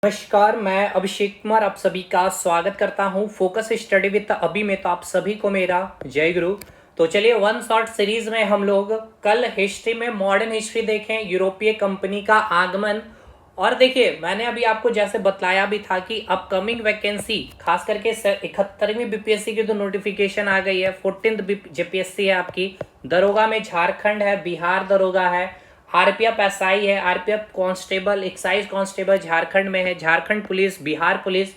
नमस्कार, मैं अभिषेक कुमार आप सभी का स्वागत करता हूं फोकस स्टडी विद अभी में। तो आप सभी को मेरा जय गुरु। तो चलिए वन शॉट सीरीज में हम लोग कल हिस्ट्री में मॉडर्न हिस्ट्री देखें, यूरोपीय कंपनी का आगमन। और देखिए मैंने अभी आपको जैसे बतलाया भी था कि अपकमिंग वैकेंसी खास करके 71वीं बीपीएससी की तो नोटिफिकेशन आ गई है। 14th जेपीएससी है आपकी, दरोगा में झारखंड है, बिहार दरोगा है, आरपीएफ एसआई है, RPF constable, excise constable Jharkhand में है, झारखंड पुलिस, बिहार पुलिस,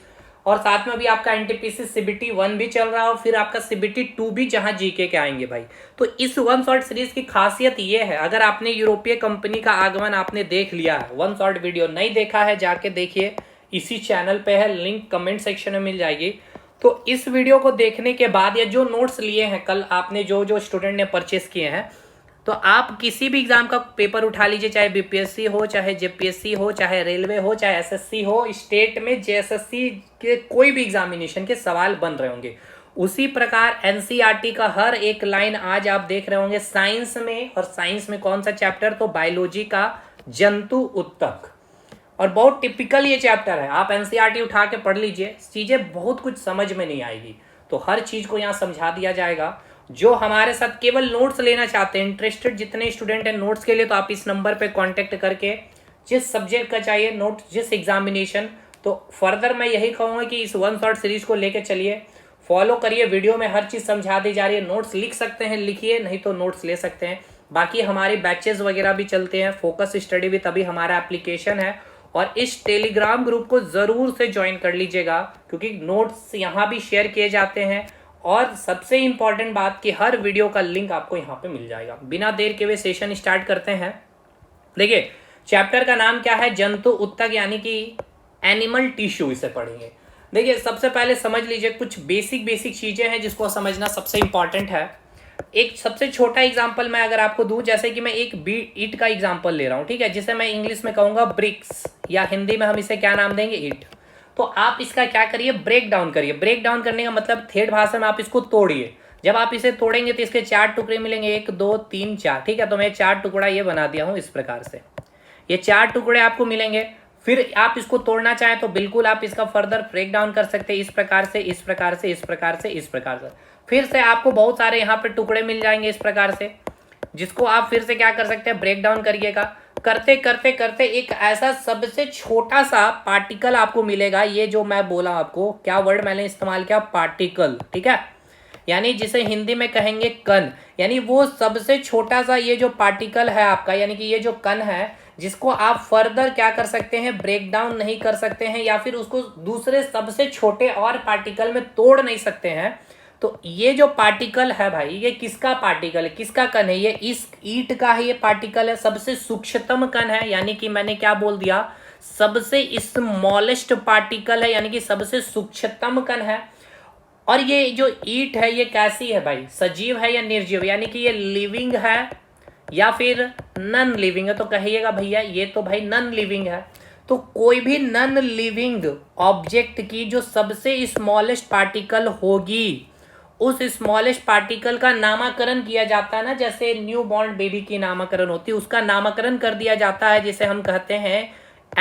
और साथ में अभी आपका एनटीपीसी सीबीटी 1 भी चल रहा है और फिर आपका सीबीटी 2 भी, जहां जीके के आएंगे भाई। तो इस वन शॉट सीरीज की खासियत ये है, अगर आपने यूरोपीय कंपनी का आगमन आपने देख लिया है, वन शॉट वीडियो नहीं देखा है जाके देखिए, इसी चैनल पे है, लिंक कमेंट सेक्शन में मिल जाएगी। तो इस वीडियो को देखने के बाद या जो नोट्स लिए हैं कल आपने, जो स्टूडेंट ने परचेस किए हैं, तो आप किसी भी एग्जाम का पेपर उठा लीजिए, चाहे बीपीएससी हो, चाहे जेपीएससी हो, चाहे रेलवे हो, चाहे एसएससी हो, स्टेट में जेएसएससी के कोई भी एग्जामिनेशन के सवाल बन रहे होंगे। उसी प्रकार एनसीईआरटी का हर एक लाइन आज आप देख रहे होंगे साइंस में। और साइंस में कौन सा चैप्टर? तो बायोलॉजी का जंतु उत्तक। और बहुत टिपिकल ये चैप्टर है, आप एनसीईआरटी उठा के पढ़ लीजिए, चीजें बहुत कुछ समझ में नहीं आएगी। तो हर चीज को यहाँ समझा दिया जाएगा। जो हमारे साथ केवल नोट्स लेना चाहते हैं, इंटरेस्टेड जितने स्टूडेंट हैं नोट्स के लिए, तो आप इस नंबर पे कांटेक्ट करके जिस सब्जेक्ट का चाहिए नोट, जिस एग्जामिनेशन, तो फर्दर मैं यही कहूँगा कि इस वन शॉट सीरीज को लेके चलिए, फॉलो करिए। वीडियो में हर चीज़ समझा दी जा रही है। नोट्स लिख सकते हैं लिखिए, नहीं तो नोट्स ले सकते हैं। बाकी हमारे बैचेस वगैरह भी चलते हैं, फोकस स्टडी भी, तभी हमारा एप्लीकेशन है। और इस टेलीग्राम ग्रुप को ज़रूर से ज्वाइन कर लीजिएगा, क्योंकि नोट्स यहाँ भी शेयर किए जाते हैं। और सबसे इंपॉर्टेंट बात कि हर वीडियो का लिंक आपको यहाँ पे मिल जाएगा। बिना देर के हुए सेशन स्टार्ट करते हैं। देखिए चैप्टर का नाम क्या है? जंतु उत्तक, यानी कि एनिमल टिश्यू, इसे पढ़ेंगे। देखिए सबसे पहले समझ लीजिए कुछ बेसिक चीजें हैं जिसको समझना सबसे इंपॉर्टेंट है। एक सबसे छोटा एग्जाम्पल मैं अगर आपको दूं, जैसे कि मैं एक ईट का एग्जाम्पल ले रहा हूं, ठीक है, जिसे मैं इंग्लिश में कहूंगा ब्रिक्स, या हिंदी में हम इसे क्या नाम देंगे? ईट। तो आप इसका क्या करिए? ब्रेक डाउन करिए। ब्रेक डाउन करने का मतलब ठेठ भाषा में आप इसको तोड़िए। जब आप इसे तोड़ेंगे तो इसके 4 टुकड़े मिलेंगे, 1 2 3 4, ठीक है। तो मैं 4 टुकड़ा ये बना दिया हूं इस प्रकार से, ये 4 टुकड़े आपको मिलेंगे। फिर आप इसको तोड़ना चाहें तो बिल्कुल आप इसका फर्दर ब्रेक डाउन कर सकते हैं, इस प्रकार से, इस प्रकार से, इस प्रकार से, इस प्रकार से। फिर से आपको बहुत सारे यहाँ पे टुकड़े मिल जाएंगे इस प्रकार से, जिसको आप फिर से क्या कर सकते हैं? ब्रेक डाउन करिएगा। करते करते करते एक ऐसा सबसे छोटा सा पार्टिकल आपको मिलेगा। ये जो मैं बोला आपको, क्या वर्ड मैंने इस्तेमाल किया? पार्टिकल, ठीक है, यानी जिसे हिंदी में कहेंगे कण। यानी वो सबसे छोटा सा ये जो पार्टिकल है आपका, यानी कि ये जो कण है, जिसको आप फर्दर क्या कर सकते हैं? ब्रेक डाउन नहीं कर सकते हैं, या फिर उसको दूसरे सबसे छोटे और पार्टिकल में तोड़ नहीं सकते हैं। तो ये जो पार्टिकल है भाई, ये किसका पार्टिकल है, किसका कण है? ये इस ईट का है, ये पार्टिकल है, सबसे सूक्ष्मतम कण है। यानी कि मैंने क्या बोल दिया? सबसे स्मॉलेस्ट पार्टिकल है, यानी कि सबसे सूक्ष्मतम कण है। और ये जो ईट है ये कैसी है भाई? सजीव है या निर्जीव? यानी कि ये लिविंग है या फिर नॉन लिविंग है? तो कहिएगा भैया ये तो भाई नॉन लिविंग है। तो कोई भी नॉन लिविंग ऑब्जेक्ट की जो सबसे स्मॉलेस्ट पार्टिकल होगी, उस स्मॉलेस्ट पार्टिकल का नामकरण किया जाता है ना, जैसे न्यू बॉर्न बेबी की नामकरण होती है, उसका नामकरण कर दिया जाता है, जिसे हम कहते हैं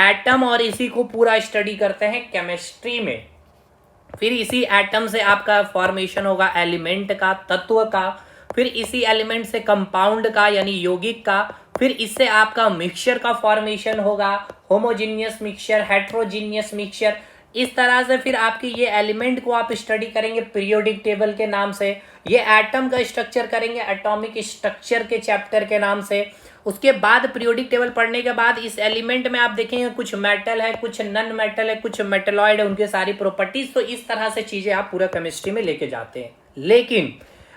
एटम। और इसी को पूरा स्टडी करते हैं केमिस्ट्री में। फिर इसी एटम से आपका फॉर्मेशन होगा एलिमेंट का, तत्व का, फिर इसी एलिमेंट से कंपाउंड का यानी यौगिक का, फिर इससे आपका मिक्सचर का फॉर्मेशन होगा, होमोजीनियस मिक्सचर, हेट्रोजीनियस मिक्सचर। इस तरह से फिर आपकी ये एलिमेंट को आप स्टडी करेंगे पीरियोडिक टेबल के नाम से। ये एटम का स्ट्रक्चर करेंगे एटॉमिक स्ट्रक्चर के चैप्टर के नाम से। उसके बाद पीरियोडिक टेबल पढ़ने के बाद इस एलिमेंट में आप देखेंगे कुछ मेटल है, कुछ नॉन मेटल है, कुछ मेटलॉइड है, उनके सारी प्रॉपर्टीज। तो इस तरह से चीजें आप पूरा केमिस्ट्री में लेके जाते हैं। लेकिन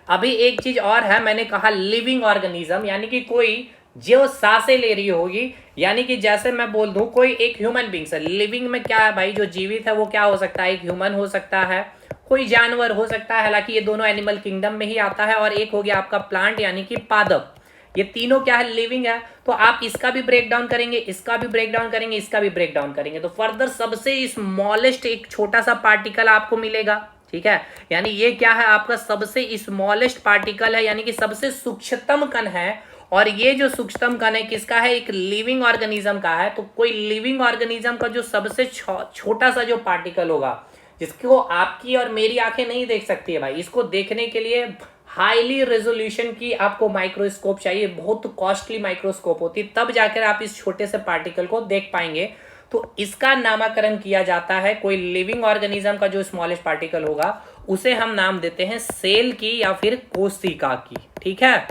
अभी एक चीज और है, मैंने कहा लिविंग ऑर्गेनिज्म, यानी कि कोई जो सांसें ले रही होगी, यानी कि जैसे मैं बोल दूं कोई एक ह्यूमन बींग्स है। लिविंग में क्या है भाई? जो जीवित है वो क्या हो सकता है? एक ह्यूमन हो सकता है, कोई जानवर हो सकता है, हालांकि ये दोनों एनिमल किंगडम में ही आता है। और एक हो गया आपका प्लांट यानी कि पादप। ये तीनों क्या है? लिविंग है। तो आप इसका भी ब्रेक डाउन करेंगे, इसका भी ब्रेक डाउन करेंगे, इसका भी ब्रेक डाउन करेंगे, तो फर्दर सबसे स्मॉलेस्ट एक छोटा सा पार्टिकल आपको मिलेगा, ठीक है। यानी ये क्या है? आपका सबसे स्मॉलेस्ट पार्टिकल है, यानी कि सबसे सूक्ष्मतम कण है। और ये जो सूक्ष्मतम कण है किसका है, एक लिविंग ऑर्गेनिज्म का है। तो कोई लिविंग ऑर्गेनिज्म का जो सबसे छोटा सा जो पार्टिकल होगा, जिसको आपकी और मेरी आंखें नहीं देख सकती है भाई, इसको देखने के लिए हाईली रेजोल्यूशन की आपको माइक्रोस्कोप चाहिए, बहुत कॉस्टली माइक्रोस्कोप होती है, तब जाकर आप इस छोटे से पार्टिकल को देख पाएंगे। तो इसका नामकरण किया जाता है, कोई लिविंग ऑर्गेनिज्म का जो स्मॉलेस्ट पार्टिकल होगा उसे हम नाम देते हैं सेल की या फिर कोशिका की। ठीक है,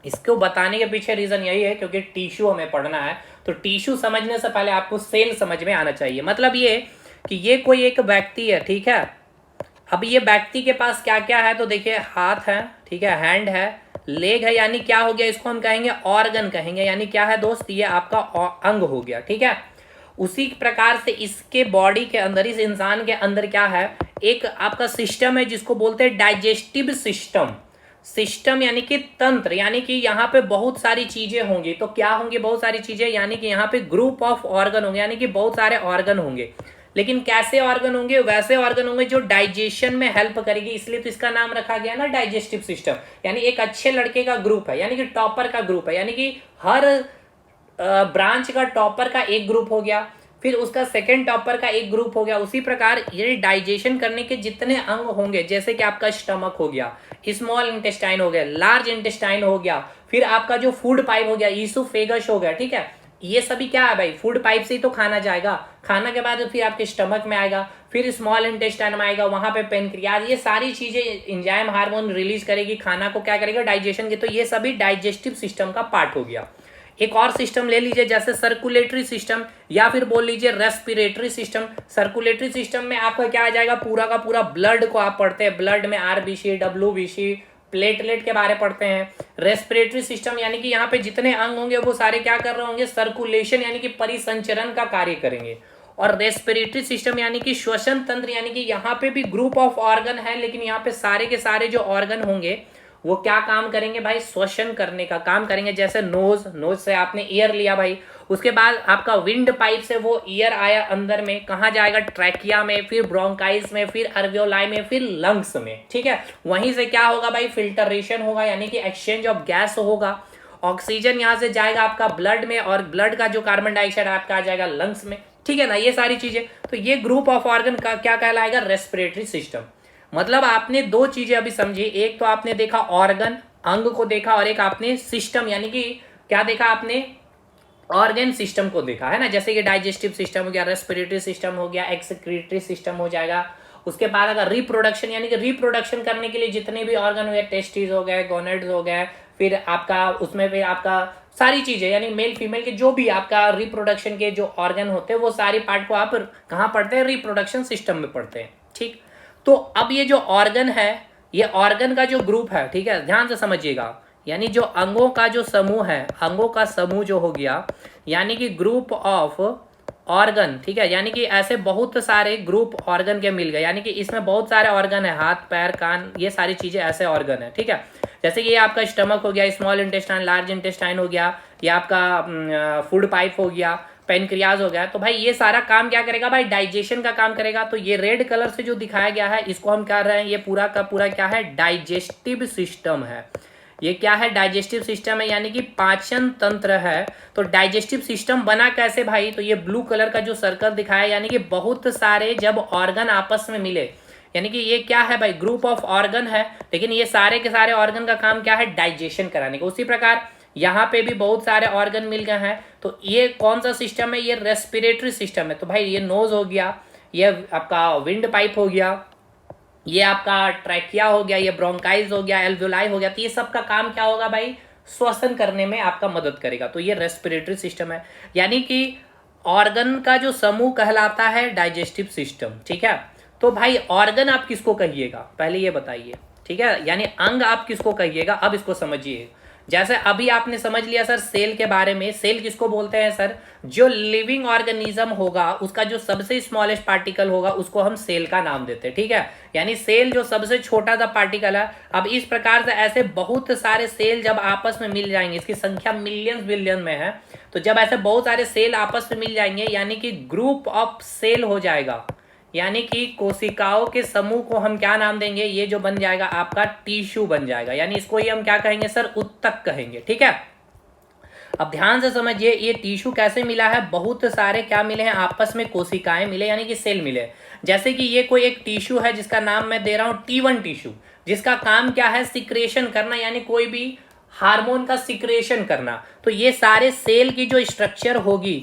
इसको बताने के पीछे रीजन यही है क्योंकि टिश्यू हमें पढ़ना है, तो टिश्यू समझने से पहले आपको सेल समझ में आना चाहिए। मतलब ये कि ये कोई एक व्यक्ति है, ठीक है। अब ये व्यक्ति के पास क्या क्या है, तो देखिए हाथ है, ठीक है, हैंड है, लेग है, यानी क्या हो गया, इसको हम कहेंगे ऑर्गन कहेंगे, यानी क्या है दोस्त, ये आपका अंग हो गया। ठीक है, उसी प्रकार से इसके बॉडी के अंदर, इस इंसान के अंदर क्या है, एक आपका सिस्टम है जिसको बोलते हैं डाइजेस्टिव सिस्टम। सिस्टम यानी कि तंत्र, यानी कि यहाँ पे बहुत सारी चीजें होंगी। तो क्या होंगी बहुत सारी चीजें, यानी कि यहाँ पे ग्रुप ऑफ ऑर्गन होंगे, यानी कि बहुत सारे ऑर्गन होंगे। लेकिन कैसे ऑर्गन होंगे, वैसे ऑर्गन होंगे जो डाइजेशन में हेल्प करेगी, इसलिए तो इसका नाम रखा गया ना डाइजेस्टिव सिस्टम। यानी एक अच्छे लड़के का ग्रुप है, यानी कि टॉपर का ग्रुप है, यानी कि हर ब्रांच का टॉपर का एक ग्रुप हो गया, फिर उसका सेकंड टॉपर का एक ग्रुप हो गया। उसी प्रकार ये डाइजेशन करने के जितने अंग होंगे, जैसे कि आपका स्टमक हो गया, स्मॉल इंटेस्टाइन हो गया, लार्ज इंटेस्टाइन हो गया, फिर आपका जो फूड पाइप हो गया, ईसोफेगस हो गया। ठीक है, ये सभी क्या है भाई, फूड पाइप से ही तो खाना जाएगा, खाना के बाद फिर आपके स्टमक में आएगा, फिर स्मॉल इंटेस्टाइन में आएगा, वहां पे पेनक्रियाज, ये सारी चीजें एंजाइम हार्मोन रिलीज करेगी, खाना को क्या करेगा, डाइजेशन की। तो ये सभी डाइजेस्टिव सिस्टम का पार्ट हो गया। एक और सिस्टम ले लीजिए जैसे सर्कुलेटरी सिस्टम, या फिर बोल लीजिए रेस्पिरेटरी सिस्टम। सर्कुलेटरी सिस्टम में आपका क्या आ जाएगा, पूरा का पूरा ब्लड को आप पढ़ते हैं, ब्लड में आरबीसी, डब्ल्यूबीसी, प्लेटलेट के बारे पढ़ते हैं। रेस्पिरेटरी सिस्टम यानी कि यहाँ पे जितने अंग होंगे वो सारे क्या कर रहे होंगे, सर्कुलेशन यानी कि परिसंचरण का कार्य करेंगे। और रेस्पिरेटरी सिस्टम यानी कि श्वसन तंत्र, यानी कि यहाँ पे भी ग्रुप ऑफ ऑर्गन है, लेकिन यहाँ पे सारे के सारे जो ऑर्गन होंगे वो क्या काम करेंगे भाई, श्वसन करने का काम करेंगे। जैसे नोज, नोज से आपने ईयर लिया भाई, उसके बाद आपका विंड पाइप से वो ईयर आया अंदर में, कहाँ जाएगा, ट्रैकिया में, फिर ब्रोंकाइल्स में, फिर अल्वियोलाई में, फिर लंग्स में। ठीक है, वहीं से क्या होगा भाई, फिल्टरेशन होगा, यानी कि एक्सचेंज ऑफ गैस होगा। ऑक्सीजन यहाँ से जाएगा आपका ब्लड में, और ब्लड का जो कार्बन डाइऑक्साइड आपका आ जाएगा लंग्स में। ठीक है ना, ये सारी चीजें। तो ये ग्रुप ऑफ ऑर्गन का क्या कहलाएगा, रेस्पिरेटरी सिस्टम। मतलब आपने दो चीजें अभी समझी, एक तो आपने देखा ऑर्गन, अंग को देखा, और एक आपने सिस्टम यानी कि क्या देखा आपने, ऑर्गन सिस्टम को देखा, है ना। जैसे कि डाइजेस्टिव सिस्टम हो गया, रेस्पिरेटरी सिस्टम हो गया, एक्सक्रीटरी सिस्टम हो जाएगा। उसके बाद अगर रिप्रोडक्शन, यानी कि रिप्रोडक्शन करने के लिए जितने भी ऑर्गन हुए, टेस्टिस हो गए, गोनेड्स हो गए, फिर आपका उसमें फिर आपका सारी चीजें, यानी मेल फीमेल के जो भी आपका रिप्रोडक्शन के जो ऑर्गन होते हैं वो सारी पार्ट को आप कहाँ पढ़ते हैं, रिप्रोडक्शन सिस्टम में पढ़ते हैं। ठीक, तो अब ये जो ऑर्गन है, ये ऑर्गन का जो ग्रुप है, ठीक है, ध्यान से समझिएगा, यानी जो अंगों का जो समूह है, अंगों का समूह जो हो गया, यानी कि ग्रुप ऑफ ऑर्गन। ठीक है, यानी कि ऐसे बहुत सारे ग्रुप ऑर्गन के मिल गए, यानी कि इसमें बहुत सारे ऑर्गन है, हाथ पैर कान, ये सारी चीजें ऐसे ऑर्गन है। ठीक है, जैसे कि ये आपका स्टमक हो गया, स्मॉल इंटेस्टाइन, लार्ज इंटेस्टाइन हो गया, ये आपका फूड पाइप हो गया, पेनक्रियाज हो गया। तो भाई ये सारा काम क्या करेगा भाई, डाइजेशन का काम करेगा। तो ये रेड कलर से जो दिखाया गया है इसको हम क्या रहे हैं, ये पूरा का पूरा क्या है, डाइजेस्टिव सिस्टम है। ये क्या है, डाइजेस्टिव सिस्टम है, यानी कि पाचन तंत्र है। तो डाइजेस्टिव सिस्टम बना कैसे भाई, तो ये ब्लू कलर का जो सर्कल दिखाया, यानी कि बहुत सारे जब ऑर्गन आपस में मिले, यानी कि ये क्या है भाई, ग्रुप ऑफ ऑर्गन है, लेकिन ये सारे के सारे ऑर्गन का काम क्या है, डाइजेशन कराने का। उसी प्रकार यहाँ पे भी बहुत सारे ऑर्गन मिल गए हैं। तो ये कौन सा सिस्टम है, ये रेस्पिरेटरी सिस्टम है। तो भाई ये नोज हो गया, ये आपका विंड पाइप हो गया, ये आपका ट्रैकिया हो गया, ये ब्रोंकाइल्स हो गया, एल्वियोलाई हो गया। तो ये सब का काम क्या होगा भाई, श्वसन करने में आपका मदद करेगा। तो ये रेस्पिरेटरी सिस्टम है, यानी कि ऑर्गन का जो समूह कहलाता है डाइजेस्टिव सिस्टम। ठीक है, तो भाई ऑर्गन आप किसको कहिएगा, पहले ये बताइए। ठीक है, यानी अंग आप किसको कहिएगा, अब इसको समझिए। जैसे अभी आपने समझ लिया सर सेल के बारे में, सेल किसको बोलते हैं सर, जो लिविंग ऑर्गेनिज्म होगा उसका जो सबसे स्मॉलेस्ट पार्टिकल होगा उसको हम सेल का नाम देते हैं। ठीक है, यानी सेल जो सबसे छोटा सा पार्टिकल है। अब इस प्रकार से ऐसे बहुत सारे सेल जब आपस में मिल जाएंगे, इसकी संख्या मिलियंस बिलियन में है, तो जब ऐसे बहुत सारे सेल आपस में मिल जाएंगे यानी कि ग्रुप ऑफ सेल हो जाएगा, यानी कि कोशिकाओं के समूह को हम क्या नाम देंगे, ये जो बन जाएगा आपका टिश्यू बन जाएगा, यानी इसको ही हम क्या कहेंगे सर, उत्तक कहेंगे। ठीक है, अब ध्यान से समझिए ये टिश्यू कैसे मिला है, बहुत सारे क्या मिले हैं आपस में, कोशिकाएं मिले यानी कि सेल मिले। जैसे कि ये कोई एक टिश्यू है जिसका नाम मैं दे रहा हूं T1 टिश्यू, जिसका काम क्या है, सिक्रेशन करना, यानी कोई भी हार्मोन का सिक्रेशन करना। तो ये सारे सेल की जो स्ट्रक्चर होगी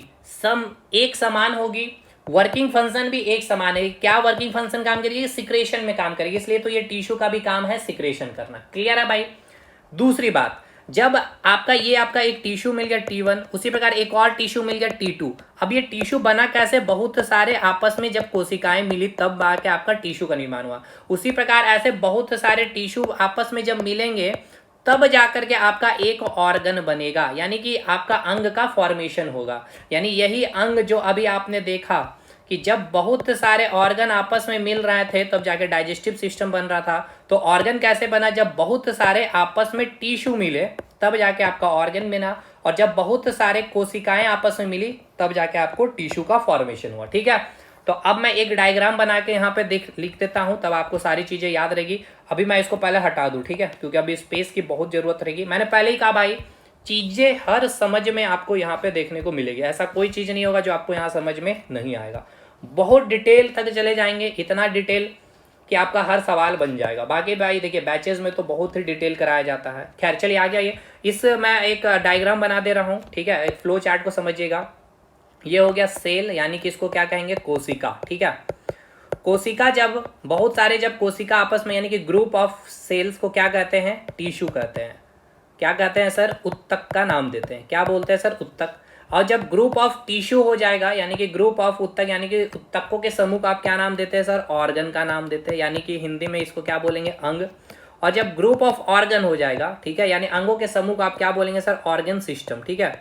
एक समान होगी, वर्किंग फंक्शन भी एक समान है। क्या वर्किंग फंक्शन काम करेगी, सिक्रेशन में काम करेगी, इसलिए तो ये टिश्यू का भी काम है सिक्रेशन करना। क्लियर है भाई। दूसरी बात, जब आपका एक टिश्यू मिल गया T1, उसी प्रकार एक और टिश्यू मिल गया T2। अब ये टिश्यू बना कैसे, बहुत सारे आपस में जब कोशिकाएं मिली तब आके आपका टिश्यू का निर्माण हुआ। उसी प्रकार ऐसे बहुत सारे टिश्यू आपस में जब मिलेंगे तब जाकर के आपका एक ऑर्गन बनेगा, यानी कि आपका अंग का फॉर्मेशन होगा। यानी यही अंग जो अभी आपने देखा कि जब बहुत सारे ऑर्गन आपस में मिल रहे थे तब जाके डाइजेस्टिव सिस्टम बन रहा था। तो ऑर्गन कैसे बना, जब बहुत सारे आपस में टिश्यू मिले तब जाके आपका ऑर्गन बना, और जब बहुत सारे कोशिकाएं आपस में मिली तब जाके आपको टिश्यू का फॉर्मेशन हुआ। ठीक है, तो अब मैं एक डायग्राम बना के यहाँ पे लिख देता हूँ, तब आपको सारी चीजें याद रहेगी। अभी मैं इसको पहले हटा दूं, ठीक है, क्योंकि अभी स्पेस की बहुत जरूरत रहेगी। मैंने पहले ही कहा भाई, चीजें हर समझ में आपको यहाँ पे देखने को मिलेगी, ऐसा कोई चीज नहीं होगा जो आपको यहाँ समझ में नहीं आएगा। बहुत डिटेल तक चले जाएंगे, इतना डिटेल कि आपका हर सवाल बन जाएगा। बाकी भाई देखिए बैचेज में तो बहुत ही डिटेल कराया जाता है। खैर चलिए आ जाइए, इस मैं एक डायग्राम बना दे रहा हूँ, ठीक है, एक फ्लो चार्ट को समझिएगा। ये हो गया सेल, यानी कि इसको क्या कहेंगे, कोशिका। ठीक है, कोशिका जब बहुत सारे जब कोशिका आपस में, यानी कि ग्रुप ऑफ सेल्स को क्या कहते हैं, टिश्यू कहते हैं। क्या कहते हैं सर, उत्तक का नाम देते हैं। क्या बोलते हैं सर, उत्तक। और जब ग्रुप ऑफ टिश्यू हो जाएगा, यानी कि ग्रुप ऑफ उत्तक, यानी कि उत्तकों के समूह का आप क्या नाम देते हैं सर, ऑर्गन का नाम देते हैं, यानी कि हिंदी में इसको क्या बोलेंगे, अंग। और जब ग्रुप ऑफ ऑर्गन हो जाएगा, ठीक है, यानी अंगों के समूह का आप क्या बोलेंगे सर, ऑर्गन सिस्टम। ठीक है,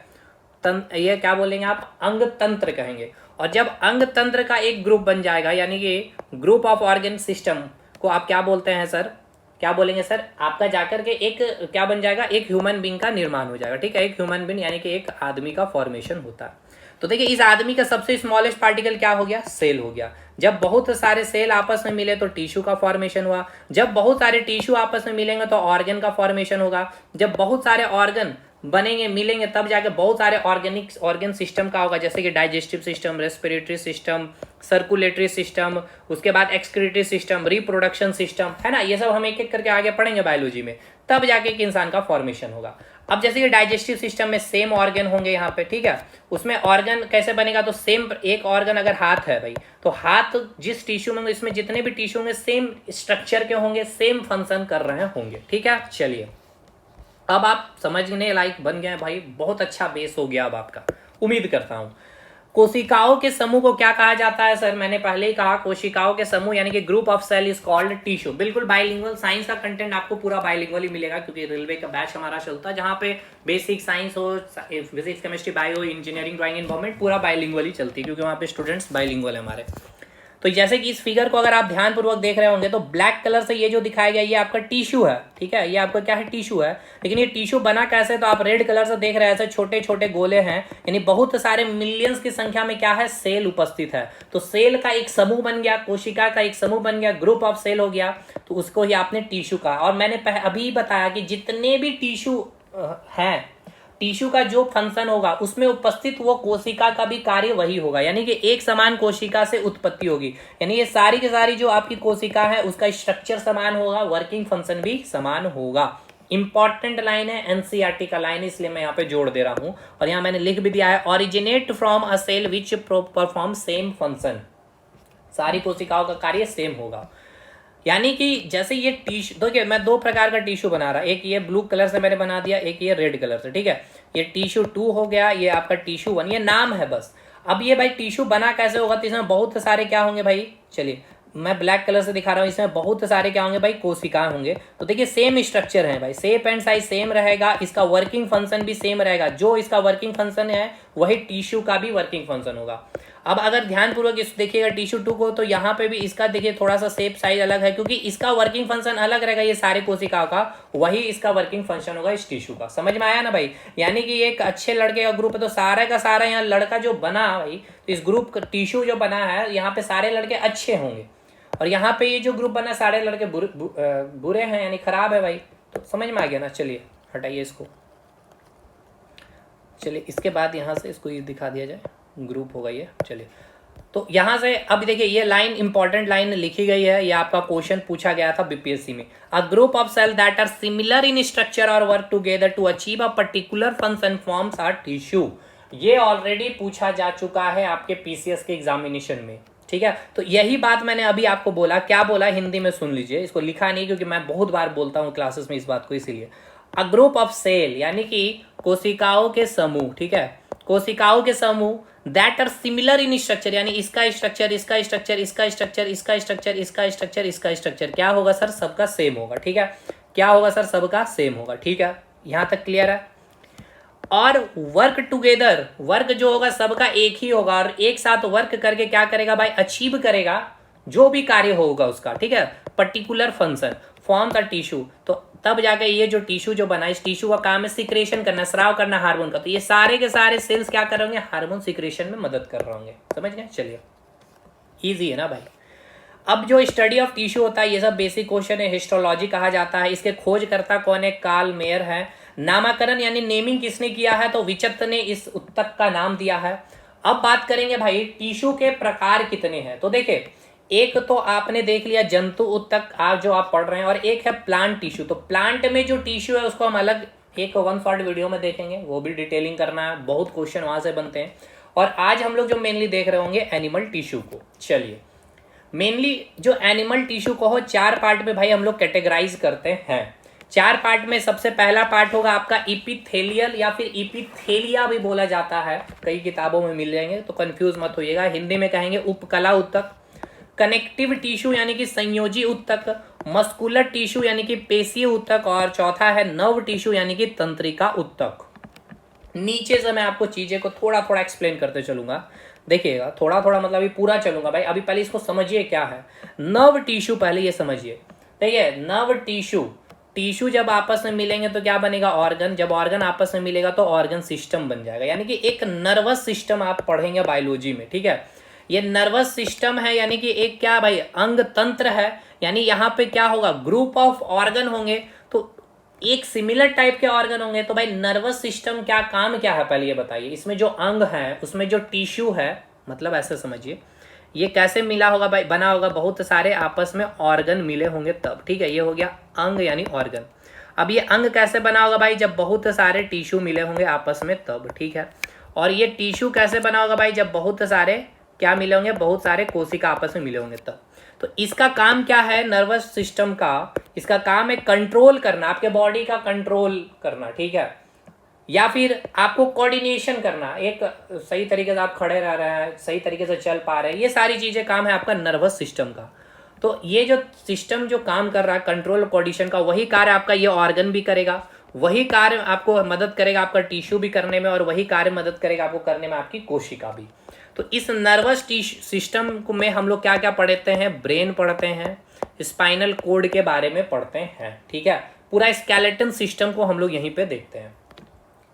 ये क्या बोलेंगे आप, अंग तंत्र कहेंगे। और जब अंग तंत्र का एक ग्रुप बन जाएगा, यानी कि ग्रुप ऑफ ऑर्गन सिस्टम को आप क्या बोलते हैं सर, क्या बोलेंगे सर, आपका जाकर के एक क्या बन जाएगा, एक ह्यूमन बीइंग का निर्माण हो जाएगा। ठीक है, एक ह्यूमन बीइंग यानी कि एक आदमी का फॉर्मेशन होता है। तो देखिए इस आदमी का सबसे स्मॉलेस्ट पार्टिकल क्या हो गया, सेल हो गया। जब बहुत सारे सेल आपस में मिले तो टिश्यू का फॉर्मेशन हुआ। जब बहुत सारे टिश्यू आपस में मिलेंगे तो ऑर्गन का फॉर्मेशन होगा। जब बहुत सारे ऑर्गन बनेंगे मिलेंगे तब जाके बहुत सारे ऑर्गन सिस्टम का होगा, जैसे कि digestive system, respiratory system, circulatory system, उसके बाद एक्सक्रीटरी सिस्टम, रिप्रोडक्शन सिस्टम, है ना। ये सब हम एक एक करके आगे पढ़ेंगे बायोलॉजी में, तब जाके एक इंसान का फॉर्मेशन होगा। अब जैसे कि डाइजेस्टिव सिस्टम में सेम ऑर्गन होंगे यहाँ पे, ठीक है, उसमें ऑर्गन कैसे बनेगा, तो सेम एक ऑर्गन अगर हाथ है भाई, तो हाथ जिस टिश्यू में, इसमें जितने भी टिश्यू होंगे सेम स्ट्रक्चर के होंगे, सेम फंक्शन कर रहे होंगे। ठीक है, चलिए अब आप समझने लायक बन गए भाई, बहुत अच्छा बेस हो गया अब आपका, उम्मीद करता हूं। कोशिकाओं के समूह को क्या कहा जाता है सर, मैंने पहले ही कहा, कोशिकाओं के समूह यानी कि group of cell is called tissue. बिल्कुल बाइलिंगुअल, साइंस का कंटेंट आपको पूरा बाइलिंगुअल ही मिलेगा, क्योंकि रेलवे का बैच हमारा चलता है जहां पे बेसिक साइंस हो, physics, chemistry, bio, engineering, drawing, environment पूरा बाइलिंगुअल ही चलती है, क्योंकि वहाँ पे स्टूडेंट्स बाइलिंगुअल है हमारे। तो जैसे कि इस फिगर को अगर आप ध्यानपूर्वक देख रहे होंगे तो ब्लैक कलर से ये जो दिखाया गया ये आपका टिश्यू है। ठीक है, ये आपका क्या है, टिश्यू है। लेकिन ये टिश्यू बना कैसे, तो आप रेड कलर से देख रहे हैं, ऐसे छोटे छोटे गोले हैं, यानी बहुत सारे मिलियंस की संख्या में क्या है, सेल उपस्थित है। तो सेल का एक समूह बन गया, कोशिका का एक समूह बन गया, ग्रुप ऑफ सेल हो गया, तो उसको ही आपने टिश्यू कहा। और मैंने अभी बताया कि जितने भी टिश्यू हैं, टिश्यू का जो फंक्शन होगा उसमें उपस्थित वो कोशिका का भी कार्य वही होगा, यानी कि एक समान कोशिका से उत्पत्ति होगी। यानी ये सारी की सारी जो आपकी कोशिका है उसका स्ट्रक्चर समान होगा, वर्किंग फंक्शन भी समान होगा। इंपॉर्टेंट लाइन है, एनसीईआरटी का लाइन, इसलिए मैं यहाँ पे जोड़ दे रहा हूं। और यहाँ मैंने लिख भी दिया है, originate from a cell which perform same function. सारी कोशिकाओं का कार्य सेम होगा। यानी कि जैसे ये टिश्यू, देखिए मैं दो प्रकार का टिश्यू बना रहा, एक ये ब्लू कलर से मैंने बना दिया, एक ये रेड कलर से। ठीक है, ये टिश्यू 2 हो गया, ये आपका टिश्यू 1, ये नाम है बस। अब ये भाई टिश्यू बना कैसे होगा, तो इसमें बहुत सारे क्या होंगे भाई, चलिए मैं ब्लैक कलर से दिखा रहा हूँ, इसमें बहुत सारे क्या होंगे भाई, कोशिकाएं होंगे। तो देखिए सेम स्ट्रक्चर है भाई, शेप एंड साइज सेम रहेगा, इसका वर्किंग फंक्शन भी सेम रहेगा। जो इसका वर्किंग फंक्शन है वही टिश्यू का भी वर्किंग फंक्शन होगा। अब अगर ध्यानपूर्वक इस देखिएगा टिश्यू 2 को, तो यहाँ पे भी इसका देखिए थोड़ा सा शेप साइज अलग है, क्योंकि इसका वर्किंग फंक्शन अलग रहेगा ये सारे कोशिकाओं का, वही इसका वर्किंग फंक्शन होगा इस टिश्यू का। समझ में आया ना भाई? यानी कि एक अच्छे लड़के का ग्रुप है, तो सारा का सारा यहाँ लड़का जो बना भाई, तो इस ग्रुप टिश्यू जो बना है यहाँ पे सारे लड़के अच्छे होंगे, और यहाँ पे ये जो ग्रुप बना सारे लड़के बुरे हैं, यानी खराब है भाई। तो समझ में आ गया ना? चलिए हटाइए इसको। चलिए इसके बाद यहाँ से इसको ये दिखा दिया जाए, ग्रुप होगा ये। चलिए तो यहाँ से अब देखिए ये लाइन इंपॉर्टेंट लाइन लिखी गई है, ये आपका क्वेश्चन पूछा गया था बीपीएससी में। A group of cell that are similar in structure और work together to achieve a particular function forms or tissue. ये ऑलरेडी पूछा जा चुका है आपके पीसीएस के एग्जामिनेशन में, ठीक है। तो यही बात मैंने अभी आपको बोला, क्या बोला हिंदी में सुन लीजिए, इसको लिखा नहीं क्योंकि मैं बहुत बार बोलता हूँ क्लासेस में इस बात को, इसीलिए। अ ग्रुप ऑफ सेल यानी कि कोशिकाओं के समूह, ठीक है, कोशिकाओं के समूह that are similar in structure, यानी इसका स्ट्रक्चर, इसका स्ट्रक्चर, इसका स्ट्रक्चर, इसका स्ट्रक्चर, इसका स्ट्रक्चर, इसका स्ट्रक्चर क्या होगा सर? सबका सेम होगा, ठीक है। क्या होगा सर? सबका सेम होगा, ठीक है। यहां तक क्लियर है? और वर्क टुगेदर, वर्क जो होगा सबका एक ही होगा, और एक साथ वर्क करके क्या करेगा भाई? अचीव करेगा जो भी कार्य होगा उसका, ठीक है, particular function form the tissue. तो तब जाकर ये जो टिश्यू जो बना, इस टिश्यू का काम है सिक्रेशन करना, स्राव करना हार्मोन का। तो ये सारे के सारे सेल्स क्या कर रहे होंगे? हार्मोन सिक्रेशन में मदद कर रहे होंगे। समझ गए? चलिए इजी है ना भाई। अब जो स्टडी ऑफ टिश्यू होता है, ये सब बेसिक क्वेश्चन है, हिस्टोलॉजी कहा जाता है। इसके खोजकर्ता कौन है? कार्ल मेयर है। नामकरण यानी नेमिंग किसने किया है? तो विचत ने इस उत्तक का नाम दिया है। अब बात करेंगे भाई टिश्यू के प्रकार कितने हैं। तो देखिए एक तो आपने देख लिया जंतु उत्तक, आप जो आप पढ़ रहे हैं, और एक है प्लांट टिश्यू। तो प्लांट में जो टिश्यू है उसको हम अलग एक वन शॉट वीडियो में देखेंगे, वो भी डिटेलिंग करना है, बहुत क्वेश्चन वहां से बनते हैं। और आज हम लोग जो मेनली देख रहे होंगे एनिमल टिश्यू को। चलिए मेनली जो एनिमल टिश्यू को हो 4 पार्ट में भाई हम लोग कैटेगराइज करते हैं। 4 पार्ट में सबसे पहला पार्ट होगा आपका इपिथेलियल, या फिर इपिथेलिया भी बोला जाता है, कई किताबों में मिल जाएंगे, तो कंफ्यूज मत होइएगा। हिंदी में कहेंगे उपकला उत्तक। कनेक्टिव टिश्यू यानी कि संयोजी उत्तक, मस्कुलर टिश्यू यानी कि पेशीय उत्तक, और चौथा है नर्व टिश्यू यानी कि तंत्रिका उत्तक। नीचे से मैं आपको चीजें को थोड़ा थोड़ा एक्सप्लेन करते चलूंगा, देखिएगा थोड़ा थोड़ा मतलब अभी पूरा चलूंगा भाई। अभी पहले इसको समझिए क्या है नर्व टिश्यू, पहले ये समझिए। देखिए नर्व टिश्यू जब आपस में मिलेंगे तो क्या बनेगा? ऑर्गन। जब ऑर्गन आपस में मिलेगा तो ऑर्गन सिस्टम बन जाएगा, यानी कि एक नर्वस सिस्टम आप पढ़ेंगे बायोलॉजी में, ठीक है। ये नर्वस सिस्टम है, यानी कि एक क्या भाई? अंग तंत्र है। यानी यहाँ पे क्या होगा? ग्रुप ऑफ ऑर्गन होंगे, तो एक सिमिलर टाइप के ऑर्गन होंगे। तो भाई नर्वस सिस्टम क्या काम क्या है पहले ये बताइए। इसमें जो अंग है उसमें जो टिश्यू है, मतलब ऐसे समझिए ये कैसे मिला होगा भाई? बना होगा बहुत सारे आपस में ऑर्गन मिले होंगे तब, ठीक है। ये हो गया अंग यानी ऑर्गन। अब ये अंग कैसे बना होगा भाई? जब बहुत सारे टिश्यू मिले होंगे आपस में तब, ठीक है। और ये टिश्यू कैसे बना होगा भाई? जब बहुत सारे क्या मिले होंगे? बहुत सारे कोशिका आपस में मिले होंगे तब। तो इसका काम क्या है नर्वस सिस्टम का? इसका काम है कंट्रोल करना, आपके बॉडी का कंट्रोल करना, ठीक है, या फिर आपको कोऑर्डिनेशन करना, एक सही तरीके से आप खड़े रह रहे हैं, सही तरीके से चल पा रहे हैं, ये सारी चीजें काम है आपका नर्वस सिस्टम का। तो ये जो सिस्टम जो काम कर रहा है कंट्रोल कोऑर्डिनेशन का, वही कार्य आपका ये ऑर्गन भी करेगा, वही कार्य आपको मदद करेगा आपका टिश्यू भी करने में, और वही कार्य मदद करेगा आपको करने में आपकी कोशिका भी। तो इस नर्वस सिस्टम में हम लोग क्या क्या पढ़ते हैं? ब्रेन पढ़ते हैं, स्पाइनल कोड के बारे में पढ़ते हैं, ठीक है। पूरा स्केलेटन सिस्टम को हम लोग यहीं पे देखते हैं।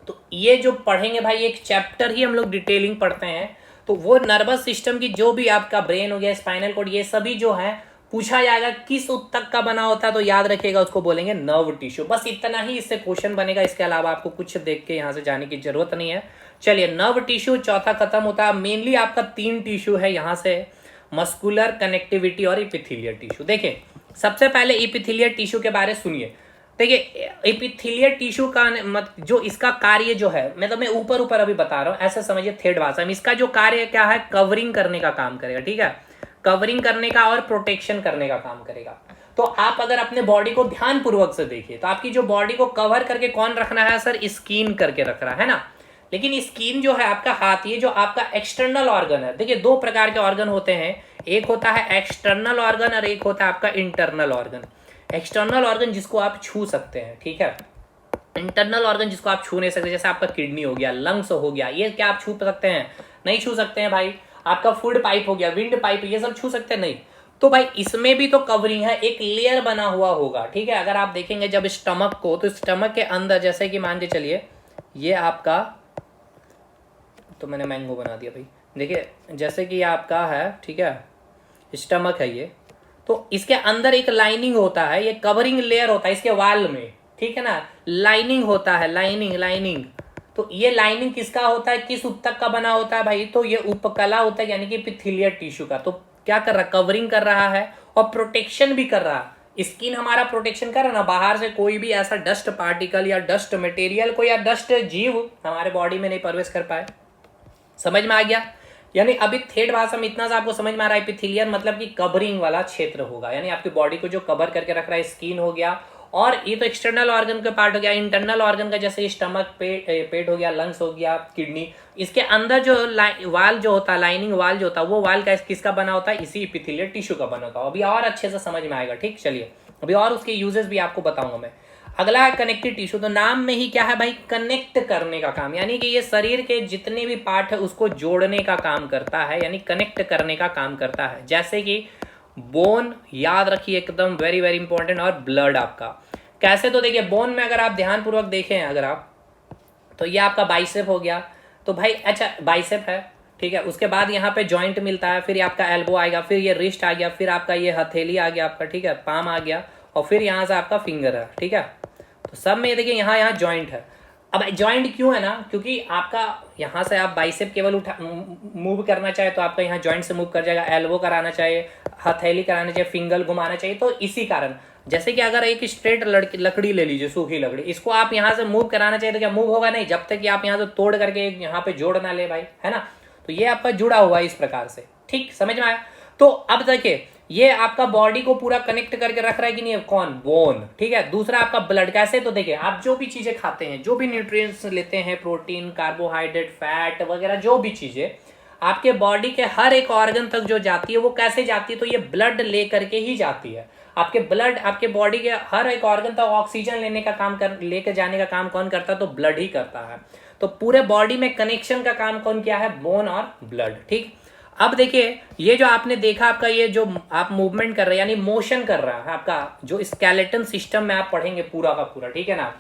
तो ये जो पढ़ेंगे भाई एक चैप्टर ही हम लोग डिटेलिंग पढ़ते हैं। तो वो नर्वस सिस्टम की जो भी आपका ब्रेन हो गया, स्पाइनल कोड, ये सभी जो है पूछा जाएगा किस उत्तक का बना होता है, तो याद रखिएगा उसको बोलेंगे नर्व टिश्यू। बस इतना ही इससे क्वेश्चन बनेगा, इसके अलावा आपको कुछ देख के यहाँ से जाने की जरूरत नहीं है। चलिए नर्व टिश्यू चौथा खत्म होता है। मेनली आपका 3 टिश्यू है यहाँ से, मस्कुलर, कनेक्टिविटी और इपिथेलियल टिश्यू। देखिए सबसे पहले इपिथेलियल टिश्यू के बारे में सुनिए। देखिए एपिथेलियल टिश्यू का जो इसका कार्य जो है, मैं ऊपर ऊपर अभी बता रहा हूँ, ऐसा समझिए थेड भाषा में। इसका जो कार्य क्या है? कवरिंग करने का काम करेगा, ठीक है, कवरिंग करने का और प्रोटेक्शन करने का काम करेगा। तो आप अगर अपने बॉडी को ध्यान पूर्वक से देखिए तो आपकी जो बॉडी को कवर करके कौन रखना है सर? स्किन करके रख रहा है ना। लेकिन स्किन जो है आपका हाथ, ये जो आपका एक्सटर्नल ऑर्गन है, देखिए 2 प्रकार के ऑर्गन होते हैं, एक होता है एक्सटर्नल ऑर्गन और एक होता है आपका इंटरनल ऑर्गन। एक्सटर्नल ऑर्गन जिसको आप छू सकते हैं, ठीक है, इंटरनल ऑर्गन जिसको आप छू नहीं सकते, जैसे आपका किडनी हो गया, लंग्स हो गया, ये क्या आप छू सकते हैं? नहीं छू सकते हैं भाई। आपका फूड पाइप हो गया, विंड पाइप, ये सब छू सकते हैं नहीं। तो भाई इसमें भी तो कवरिंग है, एक लेयर बना हुआ होगा, ठीक है। अगर आप देखेंगे जब स्टमक को, तो स्टमक के अंदर जैसे कि मान के चलिए ये आपका, तो मैंने मैंगो बना दिया भाई, देखिए जैसे कि आपका है, ठीक है, स्टमक है ये, तो इसके अंदर एक लाइनिंग होता है, ये कवरिंग लेयर होता है इसके वाल में, ठीक है ना, लाइनिंग होता है, लाइनिंग लाइनिंग। तो ये लाइनिंग किसका होता है, किस ऊतक का बना होता है भाई, तो ये उपकला होता है, यानी कि एपिथेलियल टिश्यू का। तो क्या कर रहा है, कवरिंग कर रहा है और प्रोटेक्शन भी कर रहा है। स्किन हमारा प्रोटेक्शन कर रहा है ना, बाहर से कोई भी ऐसा डस्ट पार्टिकल या डस्ट मटेरियल को या डस्ट जीव हमारे बॉडी में नहीं प्रवेश कर पाए। समझ में आ गया। यानी अभी थेड भाषा में इतना सा आपको समझ में आ रहा है, एपिथेलियल मतलब कि कवरिंग वाला क्षेत्र होगा, यानी आपकी बॉडी को जो कवर करके रख रहा है, स्किन हो गया, और ये तो एक्सटर्नल ऑर्गन का पार्ट हो गया। इंटरनल ऑर्गन का जैसे स्टमक, पेट हो गया, लंग्स हो गया, किडनी, इसके अंदर जो वाल जो होता है, लाइनिंग वाल जो होता है, वो वाल का किसका बना होता है, इसी एपिथेलियल टिश्यू का बना होता है। अभी और अच्छे से समझ में आएगा, ठीक। चलिए अभी और उसके यूजेस भी आपको बताऊंगा मैं। अगला है कनेक्टिव टिश्यू। तो नाम में ही क्या है भाई, कनेक्ट करने का काम, यानी कि ये शरीर के जितने भी पार्ट है उसको जोड़ने का काम करता है, यानी कनेक्ट करने का काम करता है। जैसे कि बोन, याद रखिए एकदम वेरी वेरी इंपॉर्टेंट, और ब्लड आपका कैसे, तो देखिए बोन में अगर आप ध्यान पूर्वक देखें अगर आप, तो ये आपका बाइसेप हो गया, तो भाई अच्छा बाइसेप है, ठीक है। उसके बाद यहाँ पे जॉइंट मिलता है, फिर ये आपका एल्बो आएगा, फिर ये रिस्ट आ गया, फिर आपका ये हथेली आ गया आपका, ठीक है, पाम आ गया, और फिर यहाँ से आपका फिंगर है, ठीक है। तो सब में ये देखिए यहाँ जॉइंट है। अब जॉइंट क्यों है ना, क्योंकि आपका यहाँ से आप बाइसेप केवल उठा मूव करना चाहे तो आपका यहाँ जॉइंट से मूव कर जाएगा, एल्बो कराना चाहिए, हथेली कराना चाहिए, फिंगर घुमाना चाहिए, तो इसी कारण। जैसे कि अगर एक स्ट्रेट लकड़ी ले लीजिए, सूखी लकड़ी, इसको आप यहाँ से मूव कराना चाहिए तो क्या मूव होगा, नहीं, जब तक कि आप यहाँ से तोड़ करके यहाँ पे जोड़ ना ले भाई, है ना। तो ये आपका जुड़ा हुआ है इस प्रकार से, ठीक, समझ में आया। तो अब देखिए ये आपका बॉडी को पूरा कनेक्ट करके रख रहा है कि नहीं, कौन, बोन, ठीक है। दूसरा आपका ब्लड, कैसे, तो देखिए आप जो भी चीजें खाते हैं, जो भी न्यूट्रिएंट्स लेते हैं, प्रोटीन, कार्बोहाइड्रेट, फैट वगैरह, जो भी चीजें आपके बॉडी के हर एक ऑर्गन तक जो जाती है वो कैसे जाती है, तो ये ब्लड ले करके ही जाती है। आपके ब्लड आपके बॉडी के हर एक ऑर्गन तक ऑक्सीजन लेने का काम लेके जाने का काम कौन करता है, तो ब्लड ही करता है। तो पूरे बॉडी में कनेक्शन का काम कौन किया है, बोन और ब्लड, ठीक। अब देखिए ये जो आपने देखा, आपका ये जो आप मूवमेंट कर रहे हैं, यानी मोशन कर रहा है, आपका जो स्केलेटन सिस्टम में आप पढ़ेंगे पूरा का पूरा, ठीक है ना।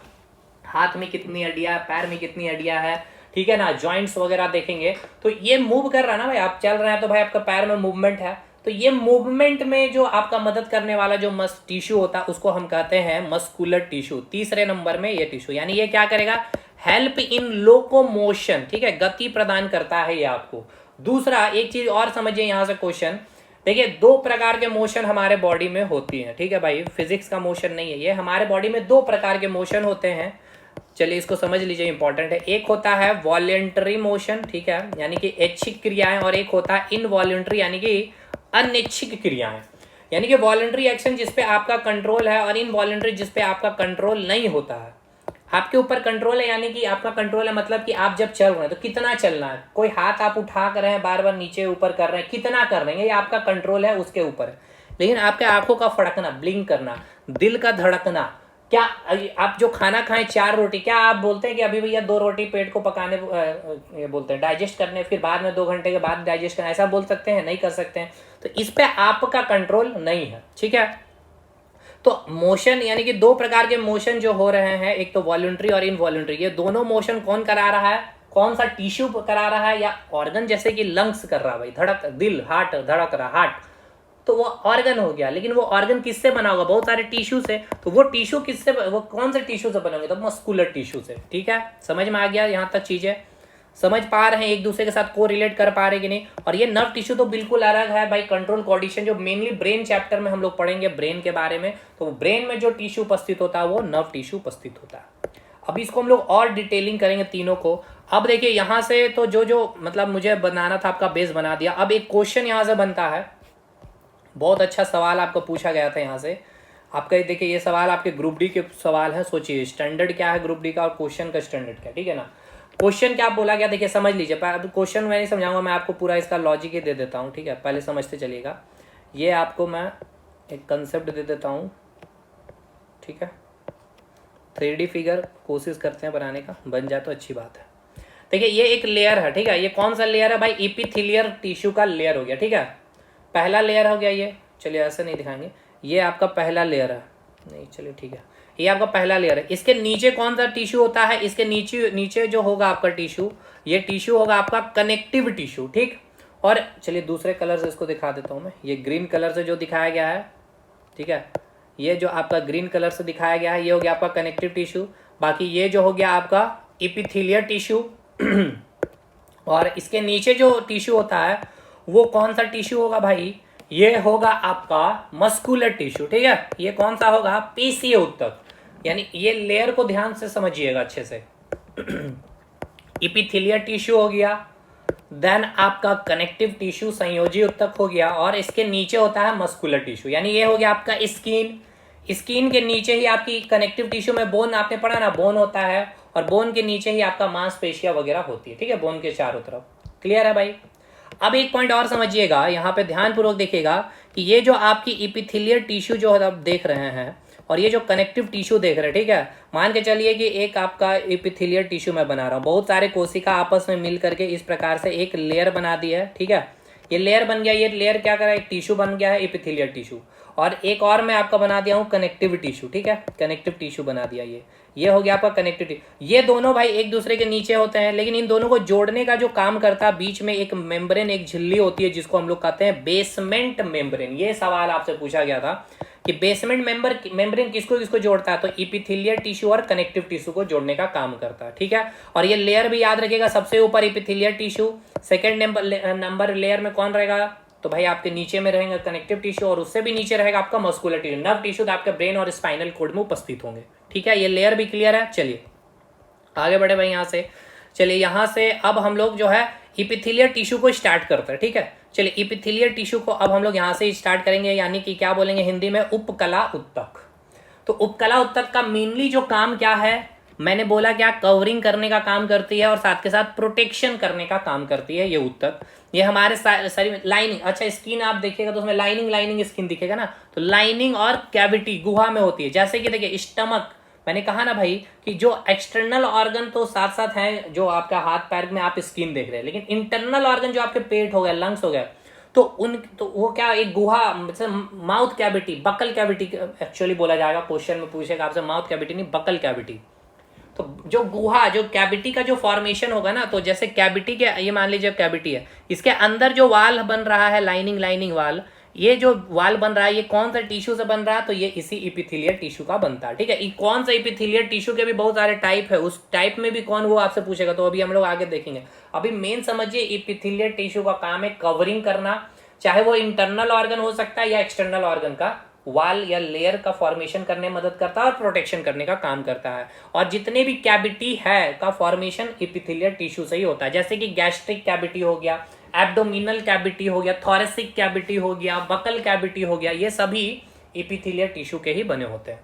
हाथ में कितनी हड्डियां, पैर में कितनी हड्डियां है, ठीक है ना, जॉइंट्स वगैरह देखेंगे, तो ये मूव कर रहा है ना भाई, आप चल रहे हैं तो भाई आपका पैर में मूवमेंट है, तो ये मूवमेंट में जो आपका मदद करने वाला जो टिश्यू होता है उसको हम कहते हैं मस्कुलर टिश्यू। तीसरे नंबर में ये टिश्यू, यानी ये क्या करेगा, हेल्प इन लोकोमोशन, ठीक है, गति प्रदान करता है ये आपको। दूसरा एक चीज और समझिए यहां से क्वेश्चन, देखिए दो प्रकार के मोशन हमारे बॉडी में होती हैं, ठीक है भाई, फिजिक्स का मोशन नहीं है ये, हमारे बॉडी में दो प्रकार के मोशन होते हैं। चलिए इसको समझ लीजिए, इंपॉर्टेंट है। एक होता है वॉलेंटरी मोशन, ठीक है, यानी कि ऐच्छिक क्रियाएं, और एक होता है इनवॉलेंटरी, यानी कि अनैच्छिक क्रियाएं। यानी कि वॉलेंटरी एक्शन जिसपे आपका कंट्रोल है, और इनवॉलेंटरी जिसपे आपका कंट्रोल नहीं होता है। आपके ऊपर कंट्रोल है, यानी कि आपका कंट्रोल है मतलब कि आप जब चल रहे हैं तो कितना चलना है, कोई हाथ आप उठा कर रहे हैं, बार बार नीचे ऊपर कर रहे हैं, कितना कर रहे हैं, ये आपका कंट्रोल है, उसके ऊपर है। लेकिन आपके आंखों का फड़कना, ब्लिंक करना, दिल का धड़कना, क्या आप जो खाना खाएं 4 रोटी, क्या आप बोलते हैं कि अभी भैया 2 रोटी पेट को पकाने, ये बोलते हैं डाइजेस्ट करने, फिर बाद में 2 घंटे के बाद डाइजेस्ट करना, ऐसा बोल सकते हैं, नहीं कर सकते हैं। तो इस पे आपका कंट्रोल नहीं है, ठीक है। तो मोशन, यानी कि दो प्रकार के मोशन जो हो रहे हैं, एक तो वॉलंटरी और इनवॉलंटरी, ये दोनों मोशन कौन करा रहा है, कौन सा टिश्यू करा रहा है, या ऑर्गन, जैसे कि लंग्स कर रहा है भाई, धड़क, दिल, हार्ट धड़क रहा, हार्ट, तो वो ऑर्गन हो गया। लेकिन वो ऑर्गन किससे बना होगा, बहुत सारे टिश्यू से, तो वो टिश्यू किससे, वो कौन से टिश्यू से बनेंगे, तो मस्कुलर टिश्यू से, ठीक है। समझ में आ गया, यहाँ तक चीजें समझ पा रहे हैं, एक दूसरे के साथ को रिलेट कर पा रहे कि नहीं। और ये नर्व टिश्यू तो बिल्कुल अलग है भाई, कंट्रोल कोऑर्डिनेशन, जो मेनली ब्रेन चैप्टर में हम लोग पढ़ेंगे ब्रेन के बारे में, तो ब्रेन में जो टिश्यू उपस्थित होता है वो नर्व टिश्यू उपस्थित होता है। अभी इसको हम लोग और डिटेलिंग करेंगे तीनों को। अब देखिए यहाँ से तो जो मतलब मुझे बनाना था, आपका बेस बना दिया। अब एक क्वेश्चन यहाँ से बनता है, बहुत अच्छा सवाल आपको पूछा गया था यहाँ से आपका, देखिए ये सवाल आपके ग्रुप डी के सवाल है। सोचिए स्टैंडर्ड क्या है ग्रुप डी का, और क्वेश्चन का स्टैंडर्ड क्या, ठीक है ना। क्वेश्चन क्या बोला गया, देखिए समझ लीजिए। क्वेश्चन मैं नहीं समझाऊंगा, मैं आपको पूरा इसका लॉजिक ही दे देता हूँ, ठीक है, पहले समझते चलिएगा। ये आपको मैं एक कंसेप्ट दे देता हूँ, ठीक है। 3D फिगर कोशिश करते हैं बनाने का, बन जाए तो अच्छी बात है। देखिए ये एक लेयर है, ठीक है, ये कौन सा लेयर है भाई, इपिथेलियल टिश्यू का लेयर हो गया, ठीक है, पहला लेयर हो गया ये। चलिए ऐसे नहीं दिखाएंगे, ये आपका पहला लेयर है, नहीं चलिए ठीक है, ये आपका पहला लेयर है। इसके नीचे कौन सा टिश्यू होता है, इसके नीचे नीचे जो होगा आपका टिश्यू, ये टिश्यू होगा आपका कनेक्टिव टिश्यू, ठीक। और चलिए दूसरे कलर से इसको दिखा देता हूँ मैं, ये ग्रीन कलर से जो दिखाया गया है, ठीक है, ये जो आपका ग्रीन कलर से दिखाया गया है ये हो गया आपका कनेक्टिव टिश्यू। बाकी ये जो हो गया आपका इपिथेलियल टिश्यू और इसके नीचे जो टिश्यू होता है वो कौन सा टिश्यू होगा भाई, ये होगा आपका मस्कुलर टिश्यू, ठीक है। ये कौन सा होगा, पेशीय उत्तक, यानी ये लेयर को ध्यान से समझिएगा अच्छे से। इपिथेलियल टिश्यू हो गया, देन आपका कनेक्टिव टिश्यू संयोजी उत्तक हो गया, और इसके नीचे होता है मस्कुलर टिश्यू, यानी ये हो गया आपका स्किन। स्किन के नीचे ही आपकी कनेक्टिव टिश्यू में बोन, आपने पढ़ा ना, बोन होता है, और बोन के नीचे ही आपका मांसपेशियां वगैरह होती है, ठीक है, बोन के चारों तरफ। क्लियर है भाई। अब एक पॉइंट और समझिएगा, यहाँ पे ध्यानपूर्वक देखिएगा कि ये जो आपकी इपिथेलियल टिश्यू जो आप देख रहे हैं और ये जो कनेक्टिव टिश्यू देख रहे हैं, ठीक है, मान के चलिए कि एक आपका इपिथेलियल टिश्यू मैं बना रहा हूँ, बहुत सारे कोशिका आपस में मिल करके इस प्रकार से एक लेयर बना दी है, ठीक है, ये लेयर बन गया, ये लेयर क्या करा, एक टिश्यू बन गया है इपिथेलियल टिश्यू, और एक और मैं आपका बना दिया हूँ कनेक्टिव टिश्यू, ठीक है, कनेक्टिव टिश्यू बना दिया, ये हो गया आपका कनेक्टिव टिश्यू। ये दोनों भाई एक दूसरे के नीचे होते हैं, लेकिन इन दोनों को जोड़ने का जो काम करता है, बीच में एक मेम्ब्रेन, एक झिल्ली होती है जिसको हम लोग कहते हैं बेसमेंट मेम्ब्रेन। ये सवाल आपसे पूछा गया था कि बेसमेंट मेम्ब्रेन किसको किसको जोड़ता है, तो इपिथेलियल टिश्यू और कनेक्टिव टिश्यू को जोड़ने का काम करता है, ठीक है। और ये लेयर भी याद रखिएगा, सबसे ऊपर epithelial tissue, second number layer में कौन रहेगा, तो भाई आपके नीचे में रहेंगे कनेक्टिव टिश्यू, और उससे भी नीचे रहेगा आपका मस्कुलर टिश्यू, नर्व टिश्यू तो आपके ब्रेन और स्पाइनल कोड में उपस्थित होंगे, ठीक है। ये लेयर भी क्लियर है। चलिए आगे बढ़े भाई यहाँ से। चलिए यहाँ से अब हम लोग जो है इपिथेलियल टिश्यू को स्टार्ट करते हैं, ठीक है। चलिए इपिथेलियल टिश्यू को अब हम लोग यहाँ से स्टार्ट करेंगे, यानी कि क्या बोलेंगे हिंदी में, उपकला उत्तक। तो उपकला उत्तक का मेनली जो काम क्या है, मैंने बोला क्या, कवरिंग करने का काम करती है और साथ के साथ प्रोटेक्शन करने का काम करती है ये उत्तक। ये हमारे शरीर में लाइनिंग, अच्छा स्किन आप देखिएगा तो उसमें लाइनिंग स्किन दिखेगा ना, तो लाइनिंग और कैविटी गुहा में होती है। जैसे कि देखिए स्टमक, मैंने कहा ना भाई कि जो एक्सटर्नल ऑर्गन तो साथ साथ हैं, जो आपका हाथ पैर में आप स्किन देख रहे हैं, लेकिन इंटरनल ऑर्गन जो आपके पेट हो गया, लंग्स हो गया, तो वो क्या, एक गुहा, मतलब mouth cavity, buccal cavity actually बोला जाएगा, क्वेश्चन में पूछेगा आपसे, माउथ कैविटी नहीं बकल कैविटी। तो जो गुहा, जो कैविटी का जो फॉर्मेशन होगा ना, तो जैसे कैविटी के, ये मान लीजिए कैविटी है, इसके अंदर जो वाल बन रहा है, लाइनिंग वाल, ये जो वाल बन रहा है ये कौन सा टिश्यू से बन रहा है, तो ये इसी इपिथेलियल टिश्यू का बनता है, ठीक है। कौन सा इपिथेलियल टिश्यू के भी बहुत सारे टाइप है, उस टाइप में भी कौन, वो आपसे पूछेगा, तो अभी हम लोग आगे देखेंगे। अभी मेन समझिए इपिथेलियल टिश्यू का काम है कवरिंग करना, चाहे वो इंटरनल ऑर्गन हो सकता है या एक्सटर्नल ऑर्गन का वाल या लेयर का फॉर्मेशन करने में मदद करता है और प्रोटेक्शन करने का काम करता है। और जितने भी कैविटी है का फॉर्मेशन इपिथेलियल टिश्यू से ही होता है, जैसे कि गैस्ट्रिक कैविटी हो गया, एब्डोमिनल कैविटी हो गया, थोरेसिक कैविटी हो गया, बकल कैविटी हो गया, ये सभी इपिथेलियल टिश्यू के ही बने होते हैं।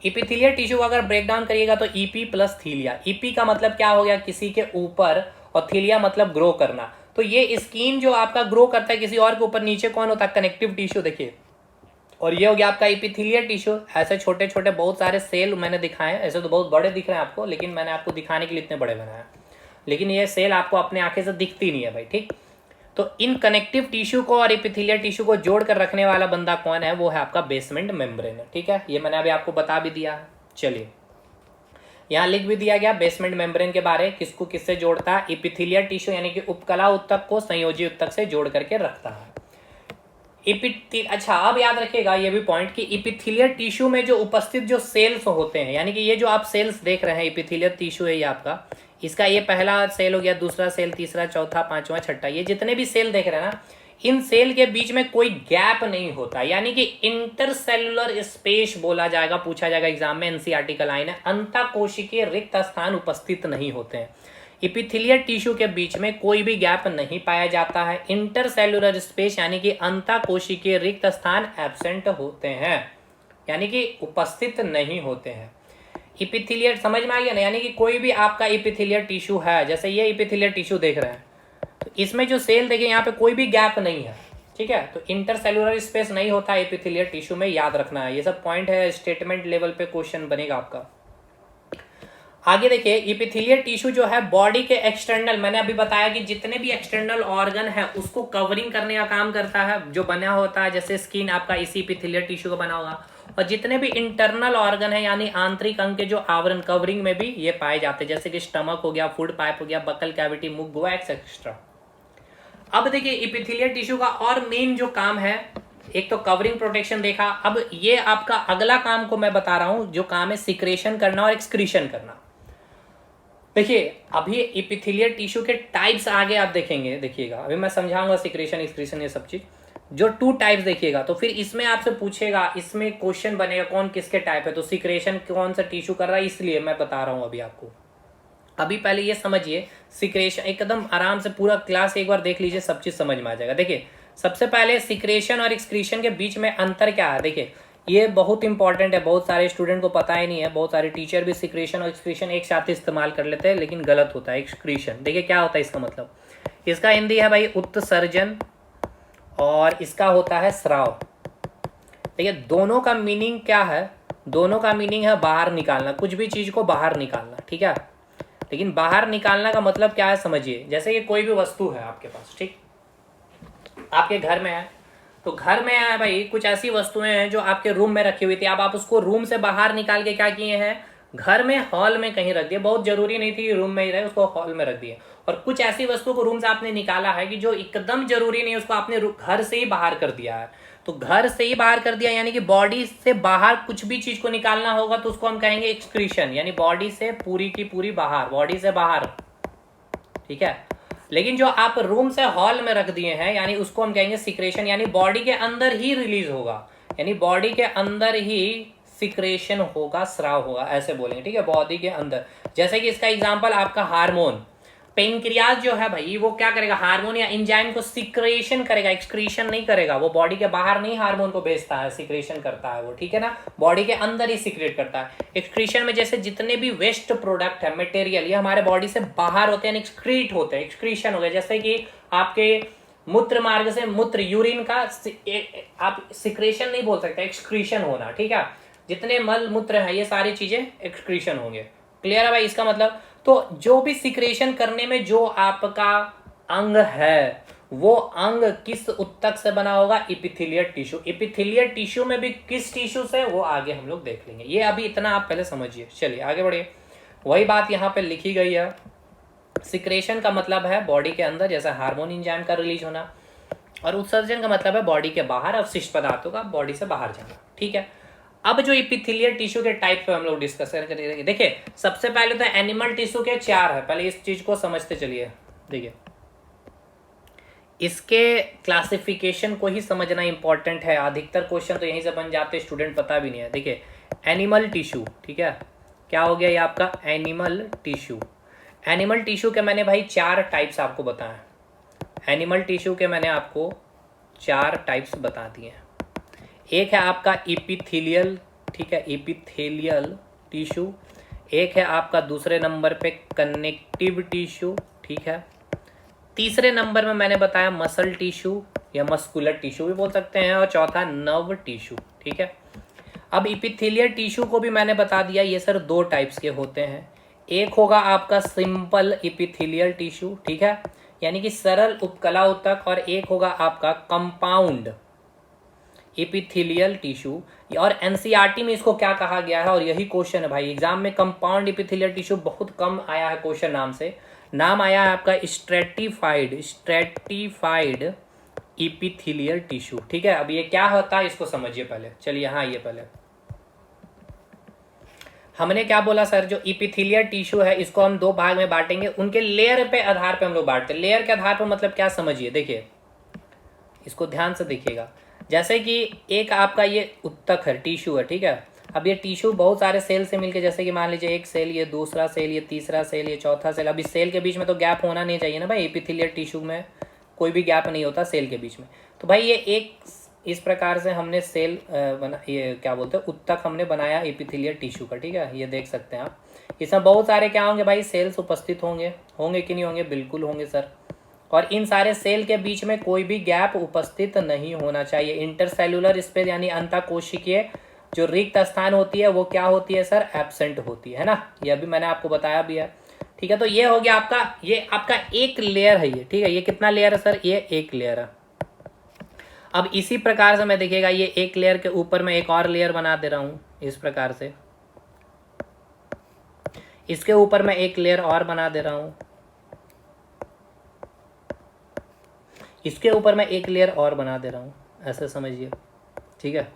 इपिथेलियल टिश्यू अगर ब्रेक डाउन करिएगा तो ईपी प्लस थीलिया, ईपी का मतलब क्या हो गया, किसी के ऊपर, और थीलिया मतलब ग्रो करना। तो ये स्किन जो आपका ग्रो करता है किसी और के ऊपर, नीचे कौन होता है, कनेक्टिव टिश्यू, देखिए। और ये हो गया आपका इपिथेलियल टिश्यू। ऐसे छोटे छोटे बहुत सारे सेल मैंने दिखाए, ऐसे तो बहुत बड़े दिख रहे हैं आपको, लेकिन मैंने आपको दिखाने के लिए इतने बड़े बनाए, लेकिन ये सेल आपको अपने आंखें से दिखती नहीं है भाई, ठीक। तो इन कनेक्टिव टिश्यू को और इपिथेलियल टिश्यू को जोड़ कर रखने वाला बंदा कौन है, वो है आपका बेसमेंट मेम्ब्रेन, ठीक है। ये मैंने अभी आपको बता भी दिया है। चलिए यहाँ लिख भी दिया गया बेसमेंट मेम्ब्रेन के बारे, किसको किससे जोड़ता है, इपिथेलियल टिश्यू यानी कि उपकला उत्तक को संयोजी उत्तक से जोड़ करके रखता है। अच्छा अब याद रखिएगा ये भी पॉइंट कि इपिथेलियल टिश्यू में जो उपस्थित जो सेल्स होते हैं, यानी कि ये जो आप सेल्स देख रहे हैं, इपिथेलियल टिश्यू है ये आपका, इसका ये पहला सेल हो गया, दूसरा सेल, तीसरा, चौथा, पांचवा, छठा, ये जितने भी सेल देख रहे हैं ना, इन सेल के बीच में कोई गैप नहीं होता, यानी कि इंटरसेलुलर स्पेस बोला जाएगा, पूछा जाएगा एग्जाम में, एनसीईआरटी का लाइन है, अंतःकोशिकीय रिक्त स्थान उपस्थित नहीं होते हैं। इपिथेलियल टिश्यू के बीच में कोई भी गैप नहीं पाया जाता है, इंटरसेलुलर स्पेस यानी कि अंतःकोशिकीय रिक्त स्थान एब्सेंट होते हैं, यानी कि उपस्थित नहीं होते हैं। इपिथेलियल समझ में आ गया ना, यानी कि कोई भी आपका इपिथेलियल टिश्यू है, जैसे ये इपिथेलियल टिश्यू देख रहे हैं, तो इसमें जो सेल देखिए यहाँ पे कोई भी गैप नहीं है, ठीक है। तो इंटरसेलुलर स्पेस नहीं होता इपिथेलियल टिश्यू में, याद रखना है, ये सब पॉइंट है, स्टेटमेंट लेवल पे क्वेश्चन बनेगा आपका। आगे देखिए, इपिथेलियल टिश्यू जो है बॉडी के एक्सटर्नल, मैंने अभी बताया कि जितने भी एक्सटर्नल ऑर्गन है उसको कवरिंग करने का काम करता है, जो बना होता है, जैसे स्किन आपका इसी इपिथेलियल टिश्यू का बना होगा। और जितने भी इंटरनल ऑर्गन है यानी आंतरिक अंग के जो आवरण कवरिंग में भी ये पाए जाते हैं, जैसे कि स्टमक हो गया, फूड पाइप हो गया, बकल कैविटी, मुख, गोआ एक्सेट्रा। अब देखिए इपिथेलियल टिश्यू का और मेन जो काम है, एक तो कवरिंग प्रोटेक्शन देखा, अब ये आपका अगला काम को मैं बता रहा हूं, जो काम है सिक्रेशन करना और एक्सक्रीशन करना। देखिए अभी इपिथेलियल टिश्यू के टाइप्स आगे आप देखेंगे, देखिएगा अभी मैं समझाऊंगा सिक्रेशन एक्सक्रीशन ये सब चीज, जो 2 टाइप्स देखिएगा, तो फिर इसमें आपसे पूछेगा, इसमें क्वेश्चन बनेगा कौन किसके टाइप है, तो सिक्रेशन कौन सा टिश्यू कर रहा है, इसलिए मैं बता रहा हूं अभी आपको। अभी पहले ये समझिए सिक्रेशन, एकदम आराम से पूरा क्लास एक बार देख लीजिए, सब चीज समझ में आ जाएगा। देखिए सबसे पहले सिक्रेशन और एक्सक्रीशन के बीच में अंतर क्या है, देखिए ये बहुत इंपॉर्टेंट है, बहुत सारे स्टूडेंट को पता ही नहीं है, बहुत सारे टीचर भी सिक्रेशन और एक्सक्रीशन एक साथ इस्तेमाल कर लेते हैं, लेकिन गलत होता है। एक्सक्रीशन देखिए क्या होता है इसका मतलब, इसका हिंदी है भाई उत्सर्जन और इसका होता है स्राव। देखिए दोनों का मीनिंग क्या है, दोनों का मीनिंग है बाहर निकालना, कुछ भी चीज को बाहर निकालना, ठीक है। लेकिन बाहर निकालना का मतलब क्या है समझिए, जैसे कि कोई भी वस्तु है आपके पास, ठीक, आपके घर में है, तो घर में है भाई कुछ ऐसी वस्तुएं हैं जो आपके रूम में रखी हुई थी, अब आप उसको रूम से बाहर निकाल के क्या किए हैं, घर में हॉल में कहीं रख दिए, बहुत जरूरी नहीं थी रूम में ही रहे, उसको हॉल में रख दिए। और कुछ ऐसी वस्तु को रूम से आपने निकाला है कि जो एकदम जरूरी नहीं, उसको आपने घर से ही बाहर कर दिया है। तो घर से ही बाहर कर दिया यानी कि बॉडी से बाहर कुछ भी चीज को निकालना होगा तो उसको हम कहेंगे एक्सक्रीशन, यानी बॉडी से पूरी की पूरी बाहर, बॉडी से बाहर, ठीक है। लेकिन जो आप रूम से हॉल में रख दिए हैं यानी उसको हम कहेंगे सिक्रेशन, यानी बॉडी के अंदर ही रिलीज होगा, यानी बॉडी के अंदर ही सिक्रेशन होगा, स्राव होगा, ऐसे बोलेंगे, ठीक है, बॉडी के अंदर। जैसे कि इसका एग्जांपल आपका हार्मोन, पेनक्रियाज जो है भाई वो क्या करेगा, हार्मोन या एंजाइम को सिक्रेशन करेगा, एक्सक्रीशन नहीं करेगा, वो बॉडी के बाहर नहीं हार्मोन को भेजता है, सिक्रेशन करता है वो, ठीक है ना, बॉडी के अंदर ही सिक्रेट करता है। एक्सक्रीशन में जैसे जितने भी वेस्ट प्रोडक्ट है, मटेरियल, ये हमारे बॉडी से बाहर होते हैं, एक्सक्रीट होते हैं, एक्सक्रीशन हो गया। जैसे कि आपके मूत्र मार्ग से मूत्र, यूरिन का आप सिक्रेशन नहीं बोल सकते, एक्सक्रीशन होना, ठीक है। जितने मल मूत्र है ये सारी चीजें एक्सक्रीशन होंगे, क्लियर है भाई इसका मतलब। तो जो भी सिक्रेशन करने में जो आपका अंग है वो अंग किस उत्तक से बना होगा, इपिथेलियल टिश्यू। इपिथेलियल टिश्यू में भी किस टिश्यू से, वो आगे हम लोग देख लेंगे, ये अभी इतना आप पहले समझिए। चलिए आगे बढ़िए, वही बात यहाँ पे लिखी गई है। सिक्रेशन का मतलब है बॉडी के अंदर, जैसा हार्मोन एंजाइम का रिलीज होना, और उत्सर्जन का मतलब है बॉडी के बाहर अवशिष्ट पदार्थों का बॉडी से बाहर जाना, ठीक है। अब जो इपिथेलियल टिश्यू के टाइप पे हम लोग डिस्कस करेंगे। देखिए सबसे पहले तो एनिमल टिश्यू के 4 है, पहले इस चीज को समझते चलिए। देखिए इसके क्लासिफिकेशन को ही समझना इंपॉर्टेंट है, अधिकतर क्वेश्चन तो यहीं से बन जाते, स्टूडेंट पता भी नहीं है। देखिए एनिमल टिश्यू, ठीक है, क्या हो गया ये आपका एनिमल टिश्यू। एनिमल टिश्यू के मैंने भाई 4 टाइप्स आपको बताए, एनिमल टिश्यू के मैंने आपको 4 टाइप्स बता दिए हैं। एक है आपका इपिथेलियल, ठीक है, इपिथेलियल टिश्यू। एक है आपका दूसरे नंबर पे कनेक्टिव टिश्यू, ठीक है। तीसरे नंबर में मैंने बताया मसल टिश्यू या मस्कुलर टिश्यू भी बोल सकते हैं, और चौथा नर्व टिश्यू, ठीक है। अब इपिथेलियल टिश्यू को भी मैंने बता दिया, ये सर 2 टाइप्स के होते हैं। एक होगा आपका सिंपल इपिथेलियल टिश्यू, ठीक है, यानी कि सरल उपकला ऊतक, और एक होगा आपका कंपाउंड इपिथेलियल टिश्यू। और एनसीईआरटी में इसको क्या कहा गया है, और यही क्वेश्चन है भाई एग्जाम में, कंपाउंड इपिथेलियल टिश्यू बहुत कम आया है क्वेश्चन, नाम से नाम आया है आपका स्ट्रेटिफाइड इपिथेलियल टिश्यू, ठीक है। अब ये क्या होता है इसको समझिए पहले, चलिए हाँ ये पहले हमने क्या बोला सर, जो इपिथेलियल टिश्यू है इसको हम 2 भाग में बांटेंगे, उनके लेयर पे आधार पे हम लोग बांटते हैं। लेयर के आधार पर मतलब क्या समझिए, देखिए इसको ध्यान से देखिएगा। जैसे कि एक आपका ये उत्तक है, टिश्यू है, ठीक है। अब ये टिश्यू बहुत सारे सेल से मिलके, जैसे कि मान लीजिए एक सेल, ये दूसरा सेल, ये तीसरा सेल, ये चौथा सेल। अब इस सेल के बीच में तो गैप होना नहीं चाहिए ना भाई, एपिथेलियल टिश्यू में कोई भी गैप नहीं होता सेल के बीच में। तो भाई ये एक इस प्रकार से हमने सेल बना, ये क्या बोलते हैं, उत्तक हमने बनाया एपिथेलियल टिश्यू का, ठीक है, ये देख सकते हैं आप। इसमें बहुत सारे क्या होंगे भाई, सेल्स उपस्थित होंगे, होंगे कि नहीं होंगे, बिल्कुल होंगे सर। और इन सारे सेल के बीच में कोई भी गैप उपस्थित नहीं होना चाहिए। इंटरसेलुलर स्पेस यानी अंतःकोशिकीय जो रिक्त स्थान होती है वो क्या होती है सर, एब्सेंट होती है ना, ये अभी मैंने आपको बताया भी है। ठीक है, तो ये हो गया आपका, ये आपका एक लेयर है ये। ठीक है, ये कितना लेयर है सर, ये एक लेयर है। अब इसी प्रकार से मैं देखिएगा, ये एक लेयर के ऊपर मैं एक और लेयर बना दे रहा हूं इस प्रकार से, इसके ऊपर मैं एक लेयर और बना दे रहा हूं, इसके ऊपर मैं एक लेयर और बना दे रहा हूं, ऐसे समझिए। ठीक है,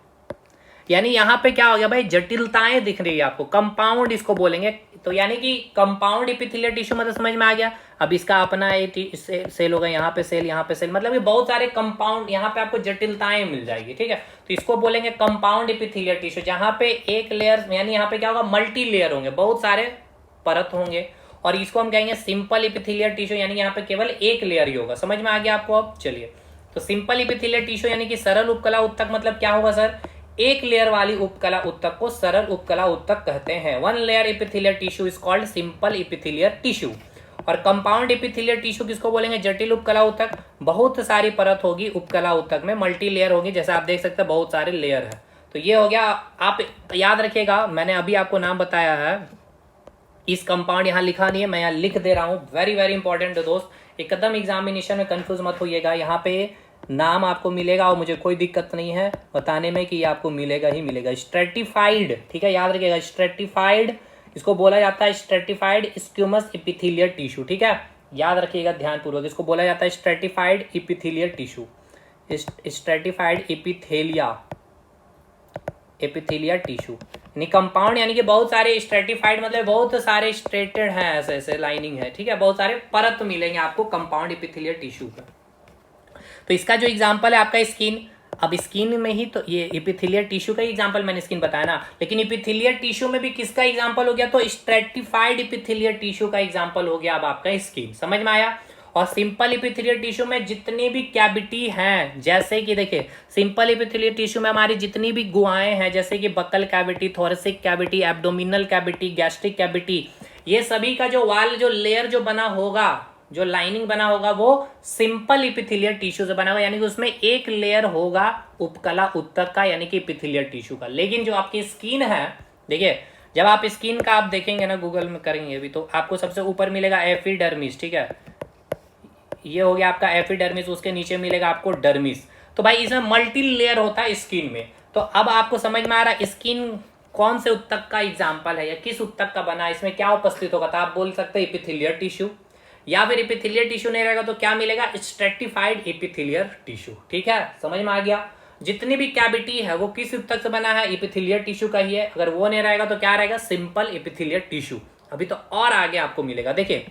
यानी यहाँ पे क्या हो गया भाई, जटिलताएं दिख रही है आपको, कंपाउंड इसको बोलेंगे। तो यानी कि कंपाउंड एपिथेलियल टिश्यू मतलब समझ में आ गया। अब इसका अपना सेल होगा, यहाँ पे सेल, यहाँ पे सेल, मतलब ये बहुत सारे कंपाउंड, यहाँ पे आपको जटिलताएं मिल जाएगी। ठीक है, तो इसको बोलेंगे कंपाउंड एपिथेलियल टिश्यू, जहाँ पे एक लेयर, यानी यहाँ पे क्या होगा, मल्टी लेयर होंगे, बहुत सारे परत होंगे। और इसको हम कहेंगे सिंपल एपिथेलियल टिश्यू, यानी यहाँ पे केवल एक लेयर ही होगा। समझ में आ गया आपको। अब चलिए, तो सिंपल एपिथेलियल टिश्यू यानी कि सरल उपकला उत्तक, मतलब क्या होगा सर, एक लेयर वाली उपकला उत्तक को सरल उपकला उत्तक कहते हैं। One layer epithelial tissue is called simple epithelial tissue. और कंपाउंड एपिथेलियल टिश्यू किसको बोलेंगे, जटिल उपकला उत्तक। बहुत सारी परत होगी उपकला उत्तक में, मल्टी लेयर होगी, जैसे आप देख सकते हैं बहुत सारे लेयर है। तो ये हो गया, आप याद रखिएगा, मैंने अभी आपको नाम बताया है, इस कंपाउंड यहाँ लिखा नहीं है, मैं यहाँ लिख दे रहा हूँ। वेरी वेरी इंपॉर्टेंट दोस्त, एकदम एग्जामिनेशन में कंफ्यूज मत होइएगा। यहाँ पे नाम आपको मिलेगा और मुझे कोई दिक्कत नहीं है बताने में कि ये आपको मिलेगा ही मिलेगा। स्ट्रेटिफाइड, ठीक है, याद रखिएगा, स्ट्रेटिफाइड इसको बोला जाता है, स्ट्रेटिफाइड स्क्यूमस एपिथेलियल टिश्यू। ठीक है, याद रखिएगा ध्यानपूर्वक, इसको बोला जाता है stratified epithelial tissue, stratified epithelial tissue. यानी कंपाउंड, यानी कि बहुत सारे स्ट्रेटिफाइड मतलब बहुत सारे स्ट्रेटेड हैं, ऐसे ऐसे लाइनिंग है। ठीक है, बहुत सारे परत मिलेंगे आपको कंपाउंड एपिथेलियल टिश्यू का। तो इसका जो एग्जांपल है आपका स्किन, अब स्किन में ही तो ये एपिथेलियल टिश्यू का एग्जांपल मैंने स्किन बताया ना, लेकिन एपिथेलियल टिश्यू में भी किसका एग्जांपल हो गया, तो स्ट्रेटिफाइड एपिथेलियल टिश्यू का एग्जांपल हो गया अब आपका स्किन। समझ में आया। और सिंपल एपिथेलियल टिश्यू में जितनी भी कैविटी हैं, जैसे कि देखिए सिंपल एपिथेलियल टिश्यू में हमारी जितनी भी गुहाएं हैं, जैसे कि buccal cavity, thoracic cavity, abdominal cavity, gastric cavity, ये सभी का जो वाल, जो लेयर जो बना होगा, जो लाइनिंग बना होगा, वो सिंपल एपिथेलियल टिश्यू से बना होगा, यानी कि उसमें एक लेयर होगा उपकला उत्तक का, यानी कि एपिथेलियल टिश्यू का। लेकिन जो आपकी स्किन है, देखिए जब आप स्किन का आप देखेंगे ना, गूगल में करेंगे अभी, तो आपको सबसे ऊपर मिलेगा एपिडर्मिस। ठीक है, ये हो गया आपका एपिडर्मिस, उसके नीचे मिलेगा आपको डर्मिस। तो भाई इसमें मल्टी लेयर होता है स्किन में। तो अब आपको समझ में आ रहा है स्किन कौन से उत्तक का एग्जाम्पल है या किस उत्तक का बना है, इसमें क्या उपस्थित होगा। तो आप बोल सकते हैं एपिथेलियल टिश्यू, या फिर एपिथेलियल टिश्यू नहीं रहेगा तो क्या मिलेगा, स्ट्रेटिफाइड एपिथेलियल टिश्यू। ठीक है, समझ में आ गया। जितनी भी कैविटी है वो किस उत्तक से बना है, एपिथेलियल टिश्यू का ही है। अगर वो नहीं रहेगा तो क्या रहेगा, सिंपल एपिथेलियल टिश्यू। अभी तो और आगे आपको मिलेगा। देखिए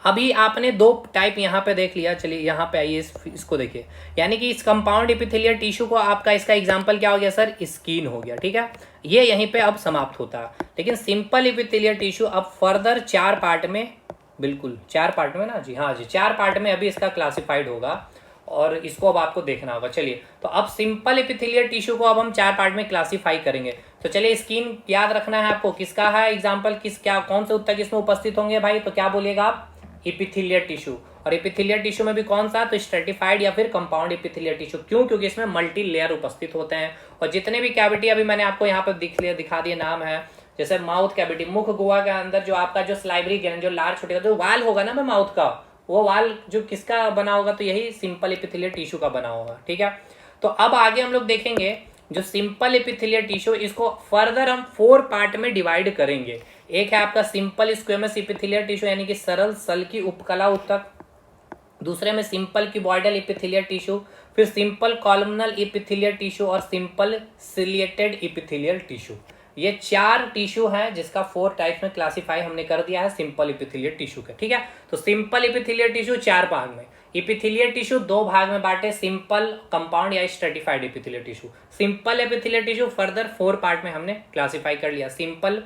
अभी आपने दो टाइप यहाँ पे देख लिया, चलिए यहाँ पे आइए, इसको देखिए, यानी कि इस कंपाउंड एपिथेलियल टिश्यू को आपका इसका एग्जांपल क्या हो गया सर, स्किन हो गया। ठीक है, ये यहीं पे अब समाप्त होता है। लेकिन सिंपल एपिथेलियल टिश्यू अब फर्दर 4 पार्ट में, बिल्कुल 4 पार्ट में ना जी, हाँ जी 4 पार्ट में अभी इसका क्लासिफाइड होगा और इसको अब आपको देखना होगा। चलिए, तो अब सिंपल एपिथेलियल टिश्यू को अब हम 4 पार्ट में क्लासिफाई करेंगे। तो चलिए, स्किन याद रखना है आपको, किसका है एग्जाम्पल, किस क्या कौन से उत्तक इसमें उपस्थित होंगे भाई, तो क्या बोलिएगा आप, एपिथेलियल टिश्यू। और एपिथेलियल टिश्यू में भी कौन सा, तो स्ट्रेटिफाइड या फिर कंपाउंड एपिथेलियल टिश्यू। क्यों, क्योंकि इसमें मल्टी लेयर उपस्थित होते हैं। और जितने भी कैविटी अभी मैंने आपको यहाँ पर दिखा दिए नाम है, जैसे माउथ कैविटी, मुख गुहा के अंदर जो आपका जो स्लाइवरी ग्लैंड, जो लार छूटेगा, जो वाल होगा ना माउथ का, वो वाल जो किसका बना होगा, तो यही सिंपल एपिथेलियल टिश्यू का बना होगा। ठीक है, तो अब आगे हम लोग देखेंगे जो सिंपल एपिथेलियल टिश्यू, इसको फर्दर हम 4 पार्ट में डिवाइड करेंगे। एक है आपका सिंपल स्क्वेमस एपिथेलियल टिश्यू, यानी कि सरल सल की उपकला उत्तक। दूसरे में सिंपल क्यूबॉइडल एपिथेलियल टिश्यू, फिर सिंपल कॉलमनल एपिथेलियल टिश्यू और सिंपल सिलिएटेड एपिथेलियल टिश्यू। ये 4 टिश्यू हैं जिसका 4 टाइप में क्लासिफाई हमने कर दिया है सिंपल एपिथेलियल टिश्यू का। ठीक है, तो सिंपल एपिथेलियल टिश्यू 4 भाग में, एपिथेलियल टिश्यू 2 भाग में बांटे, सिंपल, कंपाउंड या stratified epithelial tissue. Simple epithelial tissue further 4 part में हमने क्लासिफाई कर लिया। सिंपल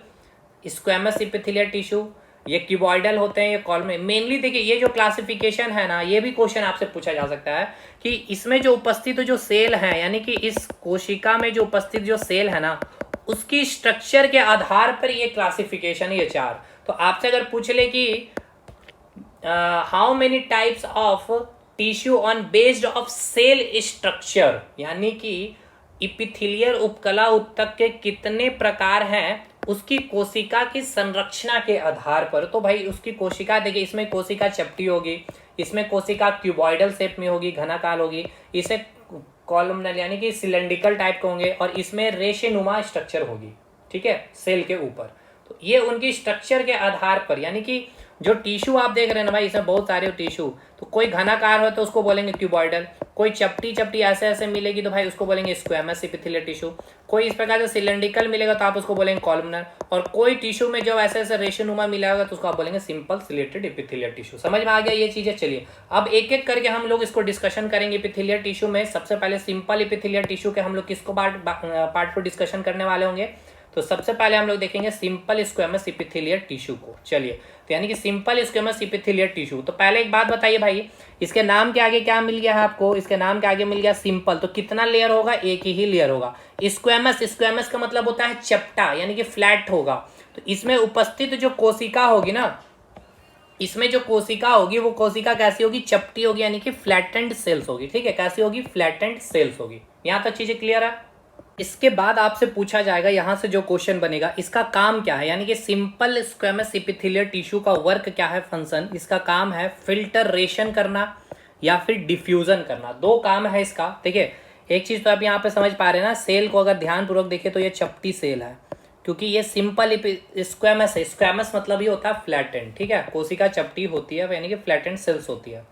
स्क्वेमस एपिथेलियल टिश्यू, ये क्यूबॉइडल होते हैं, ये कॉलम। मेनली देखिए ये जो क्लासिफिकेशन है ना, ये भी क्वेश्चन आपसे पूछा जा सकता है कि इसमें जो उपस्थित जो सेल है, यानी कि इस कोशिका में जो उपस्थित जो सेल है ना, उसकी स्ट्रक्चर के आधार पर ये क्लासिफिकेशन है, ये 4। तो आपसे अगर पूछ ले कि how many types of tissue on based of cell structure, यानी कि इपिथेलियल उपकला ऊतक के कितने प्रकार हैं उसकी कोशिका की संरचना के आधार पर। तो भाई उसकी कोशिका देखिए, इसमें कोशिका चपटी होगी, इसमें कोशिका क्यूबॉइडल शेप में होगी, घनाकार होगी, इसे कॉलमनर यानी कि सिलेंड्रिकल टाइप के होंगे, और इसमें रेशेनुमा स्ट्रक्चर होगी, ठीक है, सेल के ऊपर। तो ये उनकी स्ट्रक्चर के आधार पर, यानी कि जो टिश्यू आप देख रहे हैं ना भाई, इसमें बहुत सारे टिश्यू, तो कोई घनाकार हो तो उसको बोलेंगे क्यूबॉइडल, कोई चपटी चपटी ऐसे ऐसे मिलेगी तो भाई उसको बोलेंगे स्क्वैमस एपिथेलियल टिश्यू, कोई इस प्रकार से सिलेंड्रिकल मिलेगा तो आप उसको बोलेंगे कॉलमनर, और कोई टिश्यू में जो ऐसे ऐसे रेशेनुमा मिला होगा तो उसको आप बोलेंगे सिंपल सिलेटेड एपिथेलियल टिश्यू। समझ में आ गया ये चीजें। चलिए अब एक एक करके हम लोग इसको डिस्कशन करेंगे एपिथेलियल टिश्यू में। सबसे पहले सिंपल एपिथेलियल टिश्यू के हम लोग किसको पार्ट पर डिस्कशन करने वाले होंगे, तो सबसे पहले हम लोग देखेंगे सिंपल स्क्वेमस एपिथेलियल टिश्यू को। चलिए, तो यानी कि सिंपल स्क्वेमस एपिथेलियल टिश्यू, तो पहले एक बात बताइए भाई, इसके नाम के आगे क्या मिल गया है आपको, इसके नाम के आगे मिल गया सिंपल, तो कितना लेयर होगा, एक ही लेयर होगा। स्क्वेमस, स्क्वेमस का मतलब होता है चपटा, यानी कि फ्लैट होगा। तो इसमें उपस्थित जो कोशिका होगी ना, इसमें जो कोशिका होगी वो कोशिका कैसी होगी, चपटी होगी, यानी कि फ्लैटेंड सेल्स होगी, ठीक है, कैसी होगी, फ्लैटेंड सेल्स होगी। यहां तक चीजें क्लियर है। इसके बाद आपसे पूछा जाएगा, यहां से जो क्वेश्चन बनेगा, इसका काम क्या है, यानी कि सिंपल स्क्वेमस एपिथेलियल टिश्यू का वर्क क्या है, फंक्शन, इसका काम है फिल्टरेशन करना या फिर डिफ्यूजन करना, दो काम है इसका। देखिए एक चीज तो आप यहाँ पे समझ पा रहे हैं ना, सेल को अगर ध्यान पूर्वक देखें तो ये चपटी सेल है, क्योंकि ये सिंपल स्क्वेमस है। स्क्वेमस मतलब ये होता है फ्लैटेंड, ठीक है, कोशिका चपटी होती है, यानी कि फ्लैटेंड सेल्स होती है।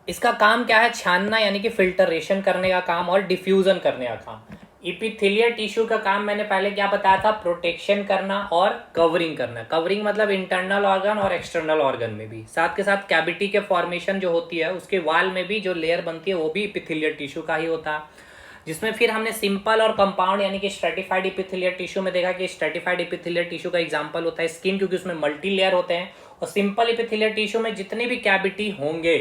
इसका काम क्या है, छानना, यानी कि फिल्टरेशन करने का काम, और डिफ्यूजन करने का काम। इपिथेलियल टिश्यू का काम मैंने पहले क्या बताया था, प्रोटेक्शन करना और कवरिंग करना। कवरिंग मतलब इंटरनल ऑर्गन और एक्सटर्नल ऑर्गन में भी, साथ के साथ कैविटी के फॉर्मेशन जो होती है उसके वाल में भी जो लेयर बनती है वो भी इपिथेलियल टिश्यू का ही होता है। जिसमें फिर हमने सिंपल और कंपाउंड यानी कि स्ट्रेटिफाइड इपिथेलियल टिश्यू में देखा कि स्ट्रेटिफाइड इपिथेलियल टिश्यू का एग्जांपल होता है स्किन, क्योंकि उसमें मल्टी लेयर होते हैं। और सिंपल इपिथेलियल टिश्यू में जितनी भी कैविटी होंगे,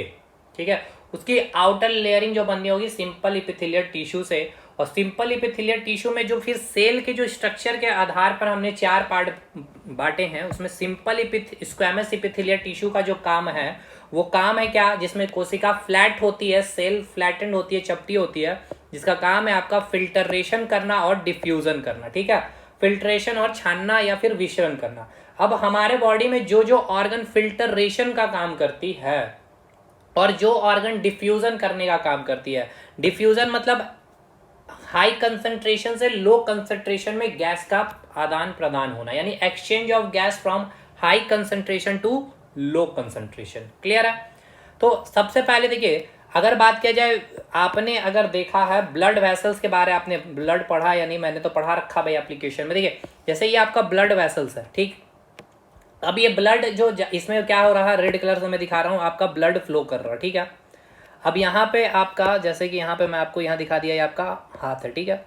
ठीक है, उसकी आउटर लेयरिंग जो बननी होगी सिंपल इपिथेलियल टिश्यू से। और सिंपल इपिथेलियल टिश्यू में जो फिर सेल के जो स्ट्रक्चर के आधार पर हमने चार पार्ट बांटे हैं, उसमें सिंपल स्क्वेमस इपिथेलियल टिश्यू का जो काम है वो काम है क्या, जिसमें कोशिका फ्लैट होती है, सेल फ्लैटेंड होती है, चपटी होती है, जिसका काम है आपका फिल्टरेशन करना और डिफ्यूजन करना, ठीक है, फिल्ट्रेशन और छानना या फिर विशरण करना। अब हमारे बॉडी में जो जो ऑर्गन फिल्टरेशन का काम करती है और जो ऑर्गन डिफ्यूजन करने का काम करती है, डिफ्यूजन मतलब हाई कंसंट्रेशन से लो कंसंट्रेशन में गैस का आदान प्रदान होना, यानी exchange of gas from high concentration to low concentration. Clear है। तो सबसे पहले देखिए, अगर बात किया जाए, आपने अगर देखा है ब्लड वेसल्स के बारे में, आपने ब्लड पढ़ा या नहीं, मैंने तो पढ़ा रखा भाई एप्लीकेशन में। देखिए जैसे ये आपका ब्लड वेसल्स है, ठीक, अब ये ब्लड जो इसमें क्या हो रहा है, रेड कलर से मैं दिखा रहा हूँ, आपका ब्लड फ्लो कर रहा है, ठीक है। अब यहाँ पे आपका, जैसे कि यहाँ पे मैं आपको यहाँ दिखा दिया, ये आपका हाथ है, ठीक है,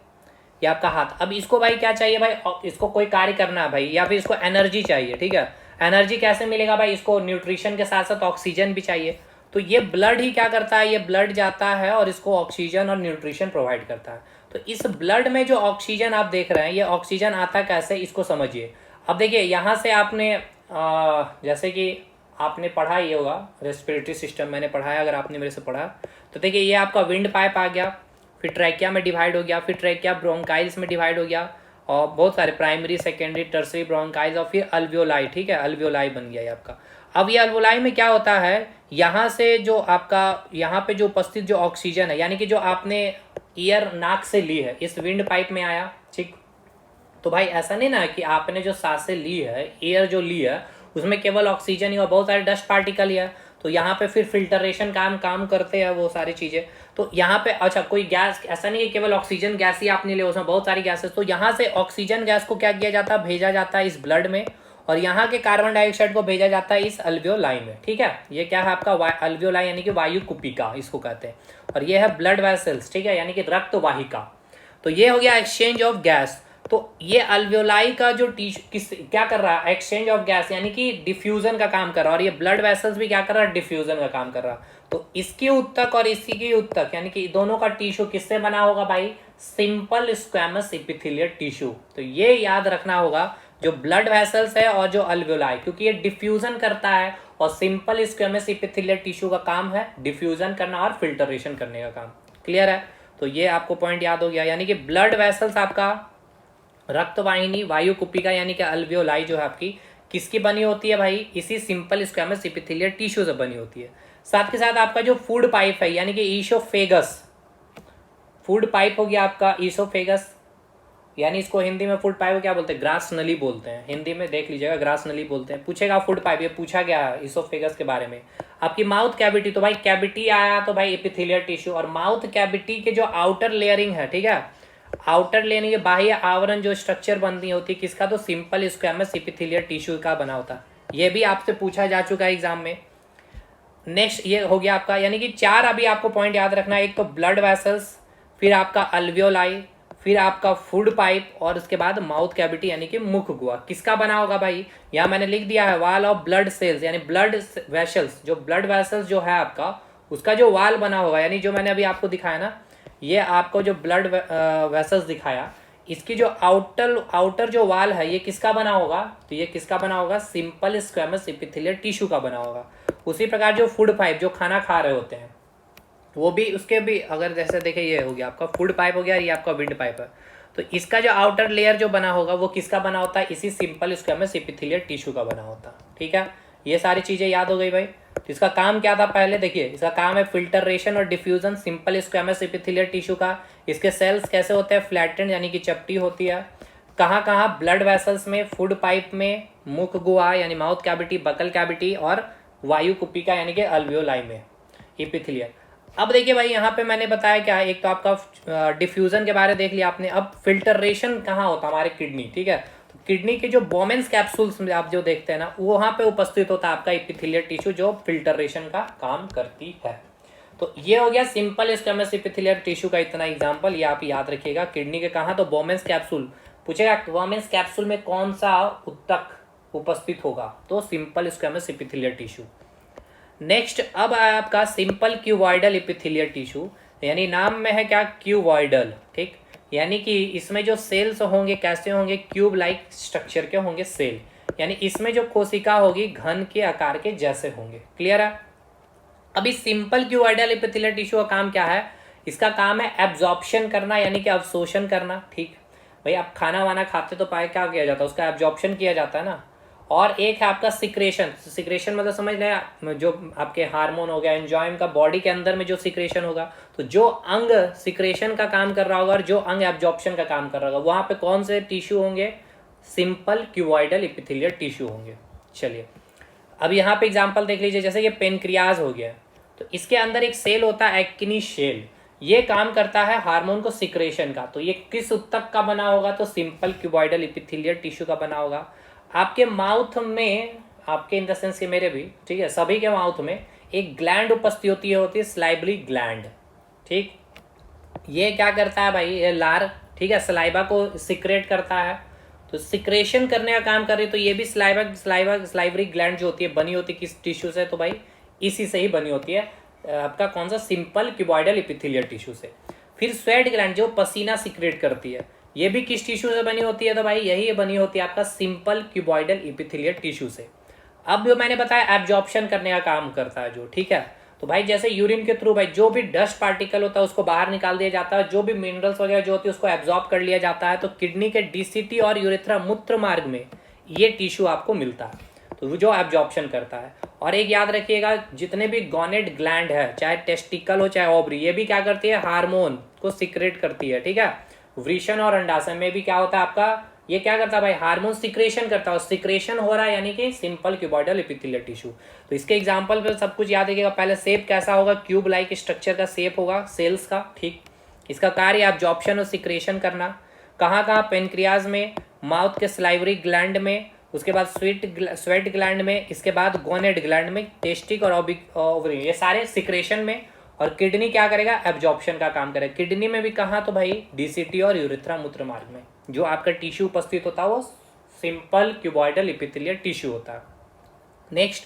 ये आपका हाथ। अब इसको भाई क्या चाहिए भाई, इसको कोई कार्य करना है भाई, या फिर इसको एनर्जी चाहिए, ठीक है। एनर्जी कैसे मिलेगा भाई, इसको न्यूट्रिशन के साथ साथ ऑक्सीजन भी चाहिए। तो ये ब्लड ही क्या करता है, ये ब्लड जाता है और इसको ऑक्सीजन और न्यूट्रिशन प्रोवाइड करता है। तो इस ब्लड में जो ऑक्सीजन आप देख रहे हैं, ये ऑक्सीजन आता कैसे, इसको समझिए। अब देखिए यहाँ से आपने जैसे कि आपने पढ़ा ये होगा रेस्पिरेटरी सिस्टम, मैंने पढ़ाया, अगर आपने मेरे से पढ़ा तो देखिए ये आपका विंड पाइप आ गया, फिर ट्रैकिया में डिवाइड हो गया, फिर ट्रैकिया ब्रोंकाइल्स में डिवाइड हो गया, और बहुत सारे प्राइमरी सेकेंडरी टर्सरी ब्रोंकाइल्स, और फिर अल्वियोलाई, ठीक है, अल्वियोलाई बन गया ये आपका। अब ये अल्वियोलाई में क्या होता है, यहाँ से जो आपका यहाँ पे जो उपस्थित जो ऑक्सीजन है, यानी कि जो आपने ईयर नाक से ली है, इस विंड पाइप में आया, ठीक। तो भाई ऐसा नहीं ना कि आपने जो सांसें ली है, एयर जो ली है, उसमें केवल ऑक्सीजन ही और बहुत सारे डस्ट पार्टिकल ही है, तो यहाँ पे फिर फिल्टरेशन काम करते हैं वो सारी चीज़ें। तो यहाँ पे अच्छा कोई गैस, ऐसा नहीं है केवल ऑक्सीजन गैस ही आपने लिया, उसमें बहुत सारी गैसेस, तो यहाँ से ऑक्सीजन गैस को क्या किया जाता है, भेजा जाता है इस ब्लड में, और यहाँ के कार्बन डाइऑक्साइड को भेजा जाता है इस अल्वियोलाई में, ठीक है। ये क्या है आपका अल्वियोलाई, यानी कि वायु कुपिका इसको कहते हैं, और ये है ब्लड वेसल्स, ठीक है, यानी कि रक्त वाहिका। तो ये हो गया एक्सचेंज ऑफ गैस। तो ये अल्वियोलाई का जो क्या कर रहा है, एक्सचेंज ऑफ गैस, यानी कि डिफ्यूजन का काम कर रहा है, और ये ब्लड वेसल्स भी क्या कर रहा है, डिफ्यूजन का काम कर रहा है। तो इसकी उत्तक और इसकी उत्तक, यानी कि दोनों का टिश्यू किससे बना होगा भाई, सिंपल स्क्वेमस एपिथेलियल टिश्यू। तो ये याद रखना होगा, जो ब्लड वेसल्स है और जो अल्वियोलाई, क्योंकि ये डिफ्यूजन करता है, और सिंपल स्क्वेमस एपिथेलियल टिश्यू का काम है डिफ्यूजन करना और फिल्टरेशन करने का काम। क्लियर है। तो ये आपको पॉइंट याद हो गया। यानी कि ब्लड वेसल्स आपका रक्तवाहिनी वायु कुपिका यानी कि अल्वियोलाई जो है आपकी किसकी बनी होती है भाई, इसी सिंपल स्क्वैमस एपिथेलियल टिश्यू से बनी होती है। साथ के साथ आपका जो फूड पाइप है यानी कि ईसोफेगस, फूड पाइप हो गया आपका ईसोफेगस, यानी इसको हिंदी में फूड पाइप क्या बोलते हैं, ग्रास नली बोलते हैं, हिंदी में देख लीजिएगा ग्रास नली बोलते हैं। पूछेगा फूड पाइप, ये पूछा गया है ईसोफेगस के बारे में। आपकी माउथ कैविटी, तो भाई कैविटी आया तो भाई एपिथेलियल टिश्यू, और माउथ कैविटी के जो आउटर लेयरिंग है, ठीक है, आउटर लेयरिंग के बाह्य आवरण जो स्ट्रक्चर बनती होती है किसका, तो सिंपल स्क्वैमस एपिथेलियल टिश्यू का बना होता है। ये भी आपसे पूछा जा चुका है एग्जाम में। नेक्स्ट ये हो गया आपका, यानी कि 4 अभी आपको पॉइंट याद रखना है। एक तो ब्लड वेसल्स, फिर आपका अल्वियोलाई, फिर आपका फूड पाइप, और उसके बाद माउथ कैविटी यानी कि मुख गुहा किसका बना होगा भाई, यहाँ मैंने लिख दिया है वाल ऑफ ब्लड सेल्स, यानी ब्लड वेसल्स, जो ब्लड वेसल्स जो है आपका उसका जो वाल बना होगा, यानी जो मैंने अभी आपको दिखाया ना, ये आपको जो ब्लड वेसल्स दिखाया, इसकी जो आउटर जो वाल है ये किसका बना होगा, तो ये किसका बना होगा, सिंपल स्क्वैमस एपिथेलियल टिश्यू का बना होगा। उसी प्रकार जो फूड पाइप जो खाना खा रहे होते हैं वो भी, उसके भी अगर जैसे देखें, ये हो गया आपका फूड पाइप हो गया, ये आपका विंड पाइप है, तो इसका जो आउटर लेयर जो बना होगा वो किसका बना होता है, इसी सिंपल स्क्वैमस एपिथेलियल टिश्यू का बना होता है। ठीक है, ये सारी चीज़ें याद हो गई भाई। तो इसका काम क्या था पहले देखिए, इसका काम है फिल्टरेशन और diffusion simple squamous epithelial tissue का। इसके सेल्स कैसे होते हैं, फ्लैटेंड यानी कि चपटी होती है। कहाँ कहाँ, ब्लड वेसल्स में, फूड पाइप में, मुख गुहा यानी माउथ कैविटी, बकल कैविटी, और वायु कुपिका यानी कि अल्वियोलाई में एपिथेलियल। अब देखिए भाई यहाँ पे मैंने बताया क्या है, एक तो आपका डिफ्यूजन के बारे देख लिया आपने। अब फिल्टरेशन कहाँ होता है, हमारे किडनी, ठीक है, तो किडनी के जो बोमेंस कैप्सूल्स में आप जो देखते हैं ना, वहाँ पे उपस्थित होता है आपका एपिथेलियल टिश्यू जो फिल्टरेशन का काम करती है। तो ये हो गया सिंपल स्क्वैमस एपिथेलियल टिश्यू का इतना एग्जाम्पल, ये आप याद रखिएगा। किडनी के कहाँ, तो बोमेंस कैप्सूल पूछेगा, बोमेंस कैप्सूल में कौन सा ऊतक उपस्थित होगा, तो simple squamous epithelial tissue. Next अब आया आपका सिंपल क्यूबॉइडल एपिथेलियल टिश्यू, यानी नाम में है क्या, क्यूबॉइडल, ठीक, यानी कि इसमें जो सेल्स होंगे कैसे होंगे, क्यूब लाइक स्ट्रक्चर के होंगे सेल, यानी इसमें जो कोशिका होगी घन के आकार के जैसे होंगे। क्लियर है। अभी सिंपल क्यूबॉइडल एपिथेलियल टिश्यू का काम क्या है, इसका काम है एब्जॉर्प्शन करना यानी कि अवशोषण करना। ठीक भाई, आप खाना वाना खाते तो पाए क्या किया जाता है, उसका एब्जॉर्प्शन किया जाता है ना। और एक है आपका सिक्रेशन, सिक्रेशन मतलब समझ लें जो आपके हार्मोन हो गया, एंजाइम का बॉडी के अंदर में जो सिक्रेशन होगा, तो जो अंग सिक्रेशन का काम कर रहा होगा और जो अंग एब्जॉर्प्शन का काम कर रहा होगा, वहाँ पे कौन से टिश्यू होंगे, सिंपल क्यूबॉइडल एपिथेलियल टिश्यू होंगे। चलिए अब यहाँ पे एग्जांपल देख लीजिए, जैसे ये पेनक्रियाज हो गया, तो इसके अंदर एक सेल होता है एक्टिनी शेल, ये काम करता है हार्मोन को सिक्रेशन का। तो ये किस ऊतक का बना होगा, तो सिंपल क्यूबॉइडल एपिथेलियल टिश्यू का बना होगा। आपके माउथ में, आपके इन द सेंस के मेरे भी, ठीक है, सभी के माउथ में एक ग्लैंड उपस्थित होती है सलाइवरी ग्लैंड। ठीक, ये क्या करता है भाई, ये लार, ठीक है, सलाइवा को सिक्रेट करता है, तो सिक्रेशन करने का काम कर रही है। तो ये भी सलाइवरी ग्लैंड जो होती है बनी होती है किस टिश्यू से, तो भाई इसी से ही बनी होती है आपका कौन सा, सिंपल क्यूबॉइडल एपिथेलियल टिश्यू से। फिर स्वेट ग्लैंड जो पसीना सिक्रेट करती है, ये भी किस टिश्यू से बनी होती है, तो भाई यही बनी होती है आपका सिंपल क्यूबॉइडल एपिथेलियल टिश्यू से। अब जो मैंने बताया एब्जॉर्प्शन करने का काम करता है जो, ठीक है, तो भाई जैसे यूरिन के थ्रू भाई जो भी डस्ट पार्टिकल होता है उसको बाहर निकाल दिया जाता है, जो भी मिनरल्स वगैरह जो होती है उसको एब्जॉर्ब कर लिया जाता है। तो किडनी के डीसीटी और यूरेथ्रा मूत्र मार्ग में ये टिश्यू आपको मिलता है, तो जो एब्जॉर्प्शन करता है। और एक याद रखिएगा, जितने भी गॉनेड ग्लैंड है, चाहे टेस्टिकल हो चाहे ओवरी, ये भी क्या करती है, हार्मोन को सिक्रेट करती है। ठीक है, वृषण और अंडाशय में भी क्या होता है आपका, ये क्या करता है भाई, हार्मोन सिक्रेशन करता है, और सिक्रेशन हो रहा है यानी कि सिंपल क्यूबॉइडल एपिथेलियल टिश्यू। तो इसके एग्जांपल पे सब कुछ याद रखिएगा। पहले शेप कैसा होगा, क्यूब लाइक स्ट्रक्चर का शेप होगा सेल्स का। ठीक, इसका कार्य एब्जॉर्प्शन और सिक्रेशन करना। कहाँ कहाँ, पेनक्रियाज में, माउथ के सलाइवरी ग्लैंड में, उसके बाद स्वेट ग्लैंड में, इसके बाद गोनेड ग्लैंड में, टेस्टिक और ओवरी, ये सारे सिक्रेशन में। और किडनी क्या करेगा, एब्जॉर्प्शन का काम करेगा। किडनी में भी कहाँ, तो भाई डीसीटी और यूरेथ्रा मूत्र मार्ग में जो आपका टिश्यू उपस्थित होता है वो सिंपल क्यूबॉइडल एपिथेलियल टिश्यू होता है। नेक्स्ट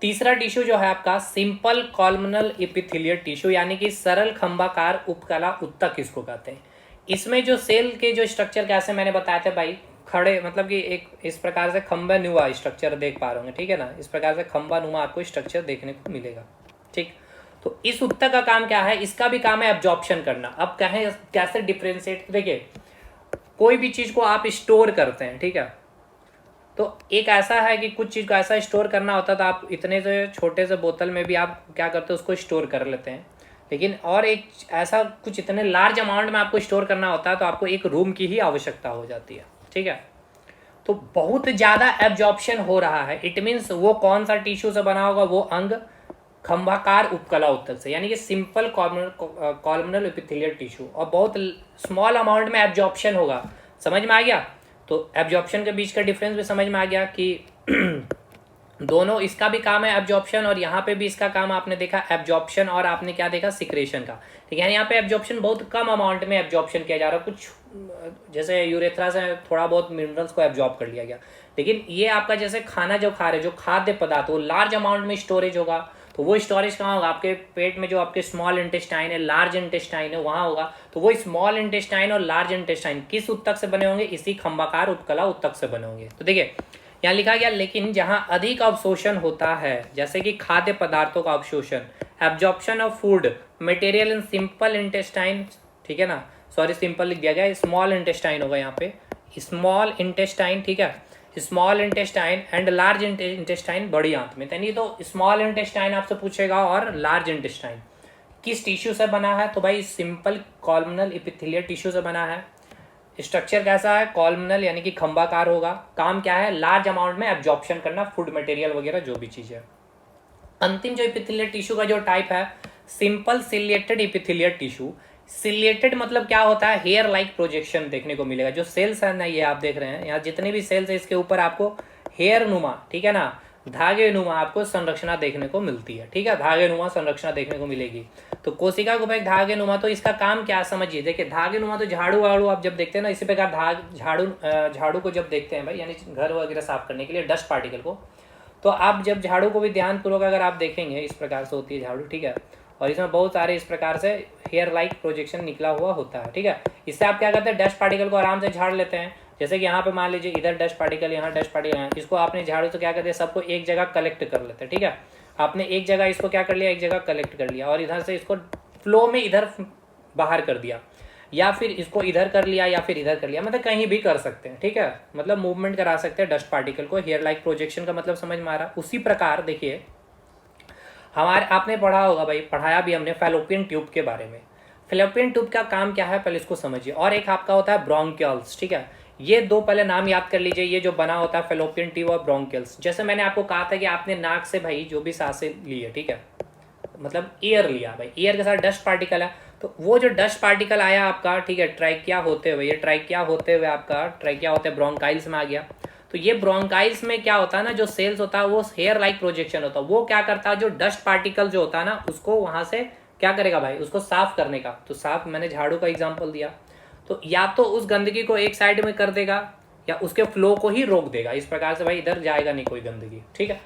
तीसरा टिश्यू जो है आपका सिंपल कॉलमनल एपिथेलियल टिश्यू, यानी कि सरल खंभाकार उपकला ऊतक इसको कहते हैं। इसमें जो सेल के जो स्ट्रक्चर कैसे मैंने बताया था भाई, खड़े मतलब कि एक इस प्रकार से खंभा नुमा स्ट्रक्चर देख पा रहे होंगे, ठीक है ना, इस प्रकार से खंभा नुमा आपको स्ट्रक्चर देखने को मिलेगा। ठीक, तो इस ऊतक का काम क्या है, इसका भी काम है एब्जॉर्प्शन करना। अब कहें कैसे डिफ्रेंशिएट, देखिए कोई भी चीज़ को आप स्टोर करते हैं, ठीक है, तो एक ऐसा है कि कुछ चीज़ को ऐसा स्टोर करना होता है तो आप इतने से छोटे से बोतल में भी आप क्या करते हैं, उसको स्टोर कर लेते हैं। लेकिन और एक ऐसा कुछ इतने लार्ज अमाउंट में आपको स्टोर करना होता है तो आपको एक रूम की ही आवश्यकता हो जाती है, ठीक है। तो बहुत ज़्यादा एब्जॉर्प्शन हो रहा है, इट मीन्स वो कौन सा टिश्यू से बना होगा, वो अंग खंभाकार उपकला ऊतक से, यानी कि सिंपल कॉलमनल एपिथेलियल टिश्यू, और बहुत स्मॉल अमाउंट में एब्जॉर्प्शन होगा। समझ में आ गया। तो एब्जॉर्प्शन के बीच का डिफरेंस भी समझ में आ गया कि दोनों, इसका भी काम है एब्जॉर्प्शन और यहाँ पे भी इसका काम आपने देखा एब्जॉर्प्शन, और आपने क्या देखा सिक्रेशन का। ठीक है, यहाँ पे एब्जॉर्प्शन बहुत कम अमाउंट में एब्जॉर्प्शन किया जा रहा है, कुछ जैसे यूरेथ्रा से थोड़ा बहुत मिनरल्स को एब्जॉर्ब कर लिया गया। लेकिन ये आपका जैसे खाना जो खा रहे, जो खाद्य पदार्थ, वो लार्ज अमाउंट में स्टोरेज होगा। तो वो स्टोरेज कहाँ होगा, आपके पेट में जो आपके स्मॉल इंटेस्टाइन है, लार्ज इंटेस्टाइन है, वहाँ होगा। तो वो स्मॉल इंटेस्टाइन और लार्ज इंटेस्टाइन किस ऊतक से बने होंगे, इसी खंभाकार उपकला ऊतक से बने होंगे। तो देखिए यहाँ लिखा गया, लेकिन जहाँ अधिक अवशोषण होता है, जैसे कि खाद्य पदार्थों का अवशोषण, absorption of food material in simple intestine, ठीक है ना, सॉरी सिंपल लिख दिया गया, स्मॉल इंटेस्टाइन होगा यहाँ पे, स्मॉल इंटेस्टाइन, ठीक है, small intestine and large intestine, बड़ी आंत में। यानी तो स्मॉल इंटेस्टाइन आपसे पूछेगा और लार्ज इंटेस्टाइन किस टिश्यू से बना है, तो भाई सिंपल कॉलमनल एपिथेलियल टिश्यू से बना है। स्ट्रक्चर कैसा है, कॉलमनल यानी कि खंभाकार होगा। काम क्या है, लार्ज अमाउंट में एब्जॉर्प्शन करना, फूड मटेरियल वगैरह जो भी चीज़ है। अंतिम जो एपिथेलियल टिश्यू का जो टाइप है, simple ciliated epithelial tissue. Ciliated मतलब क्या होता है, हेयर लाइक प्रोजेक्शन देखने को मिलेगा। जो सेल्स है ना, ये आप देख रहे हैं यहाँ जितने भी सेल्स है, इसके ऊपर आपको हेयर नुमा, ठीक है ना, धागे नुमा आपको संरचना देखने को मिलती है, ठीक है, धागे नुमा संरचना देखने को मिलेगी। तो कोशिका को भाई धागे नुमा, तो इसका काम क्या समझिए। देखिए धागे नुमा तो झाड़ू वाड़ू आप जब देखते हैं ना, इसी प्रकार झाड़ू को जब देखते हैं भाई, यानी घर वगैरह साफ करने के लिए डस्ट पार्टिकल को, तो आप जब झाड़ू को भी ध्यानपूर्वक अगर आप देखेंगे, इस प्रकार से होती है झाड़ू, ठीक है, और इसमें बहुत सारे इस प्रकार से हेयर लाइक प्रोजेक्शन निकला हुआ होता है, ठीक है। इससे आप क्या करते हैं, डस्ट पार्टिकल को आराम से झाड़ लेते हैं। जैसे कि यहाँ पे मान लीजिए इधर डस्ट पार्टिकल, यहाँ डस्ट पार्टिकल, इसको आपने झाड़ू तो क्या करते हैं, सबको एक जगह कलेक्ट कर लेते हैं, ठीक है। आपने एक जगह इसको क्या कर लिया, एक जगह कलेक्ट कर लिया, और इधर से इसको फ्लो में इधर बाहर कर दिया, या फिर इसको इधर कर लिया, या फिर इधर कर लिया, मतलब कहीं भी कर सकते हैं, ठीक है, मतलब मूवमेंट करा सकते हैं डस्ट पार्टिकल को। हेयर लाइक प्रोजेक्शन का मतलब समझ में आ रहा। उसी प्रकार देखिए हमारे, आपने पढ़ा होगा भाई, पढ़ाया भी हमने फैलोपियन ट्यूब के बारे में। फैलोपियन ट्यूब का काम क्या है, पहले इसको समझिए। और एक आपका होता है ब्रोंकियल्स, ठीक है, ये दो पहले नाम याद कर लीजिए। ये जो बना होता है फैलोपियन ट्यूब और ब्रोंकियल्स, जैसे मैंने आपको कहा था कि आपने नाक से भाई जो भी सांसें ली है, ठीक है, मतलब एयर लिया भाई, एयर के साथ डस्ट पार्टिकल है, तो वो जो डस्ट पार्टिकल आया आपका, ठीक है, ट्राइकिया होते हुए, ये ट्राइकिया होते हुए आपका ट्राइकिया होते ब्रोंकाइल्स में आ गया। तो ये ब्रोंकाइल्स में क्या होता है ना, जो सेल्स होता है वो हेयर लाइक प्रोजेक्शन होता है, वो क्या करता है, जो डस्ट पार्टिकल जो होता है ना, उसको वहां से क्या करेगा भाई, उसको साफ करने का। तो साफ, मैंने झाड़ू का एग्जांपल दिया, तो या तो उस गंदगी को एक साइड में कर देगा, या उसके फ्लो को ही रोक देगा। इस प्रकार से भाई इधर जाएगा नहीं कोई गंदगी, ठीक है।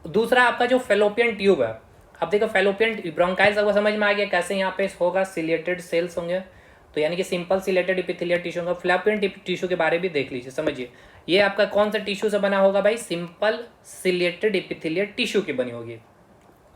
दूसरा आपका जो फैलोपियन ट्यूब है, अब देखो फैलोपियन ब्रोंकाइल्स आपको समझ में आ गया कैसे यहाँ पे होगा, सिलेटेड सेल्स होंगे, तो यानी कि सिंपल सिलेटेड एपिथेलियल टिश्यू होगा। फैलोपियन टिश्यू के बारे में भी देख लीजिए, समझिए ये आपका कौन सा टिश्यू से बना होगा भाई, सिंपल सिलेटेड एपिथेलियल टिश्यू की बनी होगी।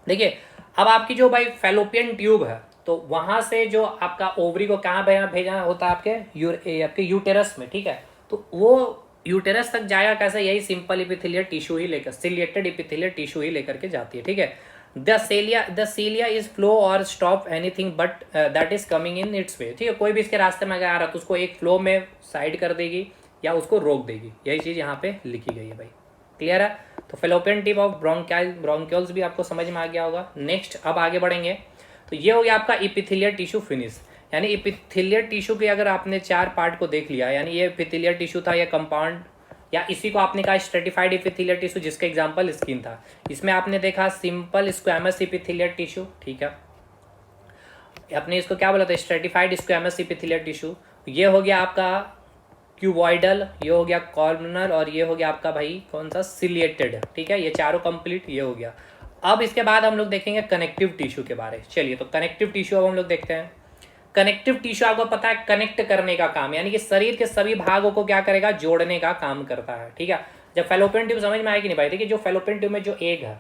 देखिए अब आपकी जो भाई फैलोपियन ट्यूब है, तो वहां से जो आपका ओवरी को कहाँ भेजना होता है, आपके यूटेरस में, ठीक है, तो वो यूटेरस तक जाएगा कैसे, यही सिंपल एपिथेलियल टिश्यू ही लेकर, सिलेटेड एपिथेलियल टिश्यू ही लेकर के जाती है, ठीक है। द सीलिया इज फ्लो और stop anything but that is coming in its way, ठीक है, कोई भी इसके रास्ते में अगर आ रहा है तो उसको एक फ्लो में साइड कर देगी या उसको रोक देगी, यही चीज़ यहाँ पे लिखी गई है भाई, क्लियर है। तो फैलोपियन ट्यूब ऑफ ब्रोंकियल्स भी आपको समझ में आ गया होगा। नेक्स्ट अब आगे बढ़ेंगे, तो ये हो गया आपका एपिथेलियल टिश्यू फिनिश, यानी एपिथेलियल टिश्यू के अगर आपने 4 पार्ट को देख लिया, यानी ये एपिथेलियल टिश्यू था, ये कंपाउंड, या इसी को आपने कहा स्ट्रेटिफाइड एपिथेलियल टिश्यू, जिसका एग्जांपल स्किन था। इसमें आपने देखा सिंपल स्क्वैमस एपिथेलियल टिश्यू, ठीक है, आपने इसको क्या बोला था, स्ट्रेटिफाइड स्क्वैमस एपिथेलियल टिश्यू। ये हो गया आपका क्यूबॉइडल, ये हो गया कॉलमनर, और ये हो गया आपका भाई कौन सा, सिलिएटेड, ठीक है, ये चारों कंप्लीट ये हो गया। अब इसके बाद हम लोग देखेंगे कनेक्टिव टिश्यू के बारे में। चलिए तो कनेक्टिव टिश्यू अब हम लोग देखते हैं। कनेक्टिव टिश्यू आपको पता है कनेक्ट करने का काम, यानी कि शरीर के सभी भागों को क्या करेगा, जोड़ने का काम करता है, ठीक है। जब फैलोपियन ट्यूब समझ में आएगी नहीं भाई, देखिए जो फैलोपियन ट्यूब में जो एग है,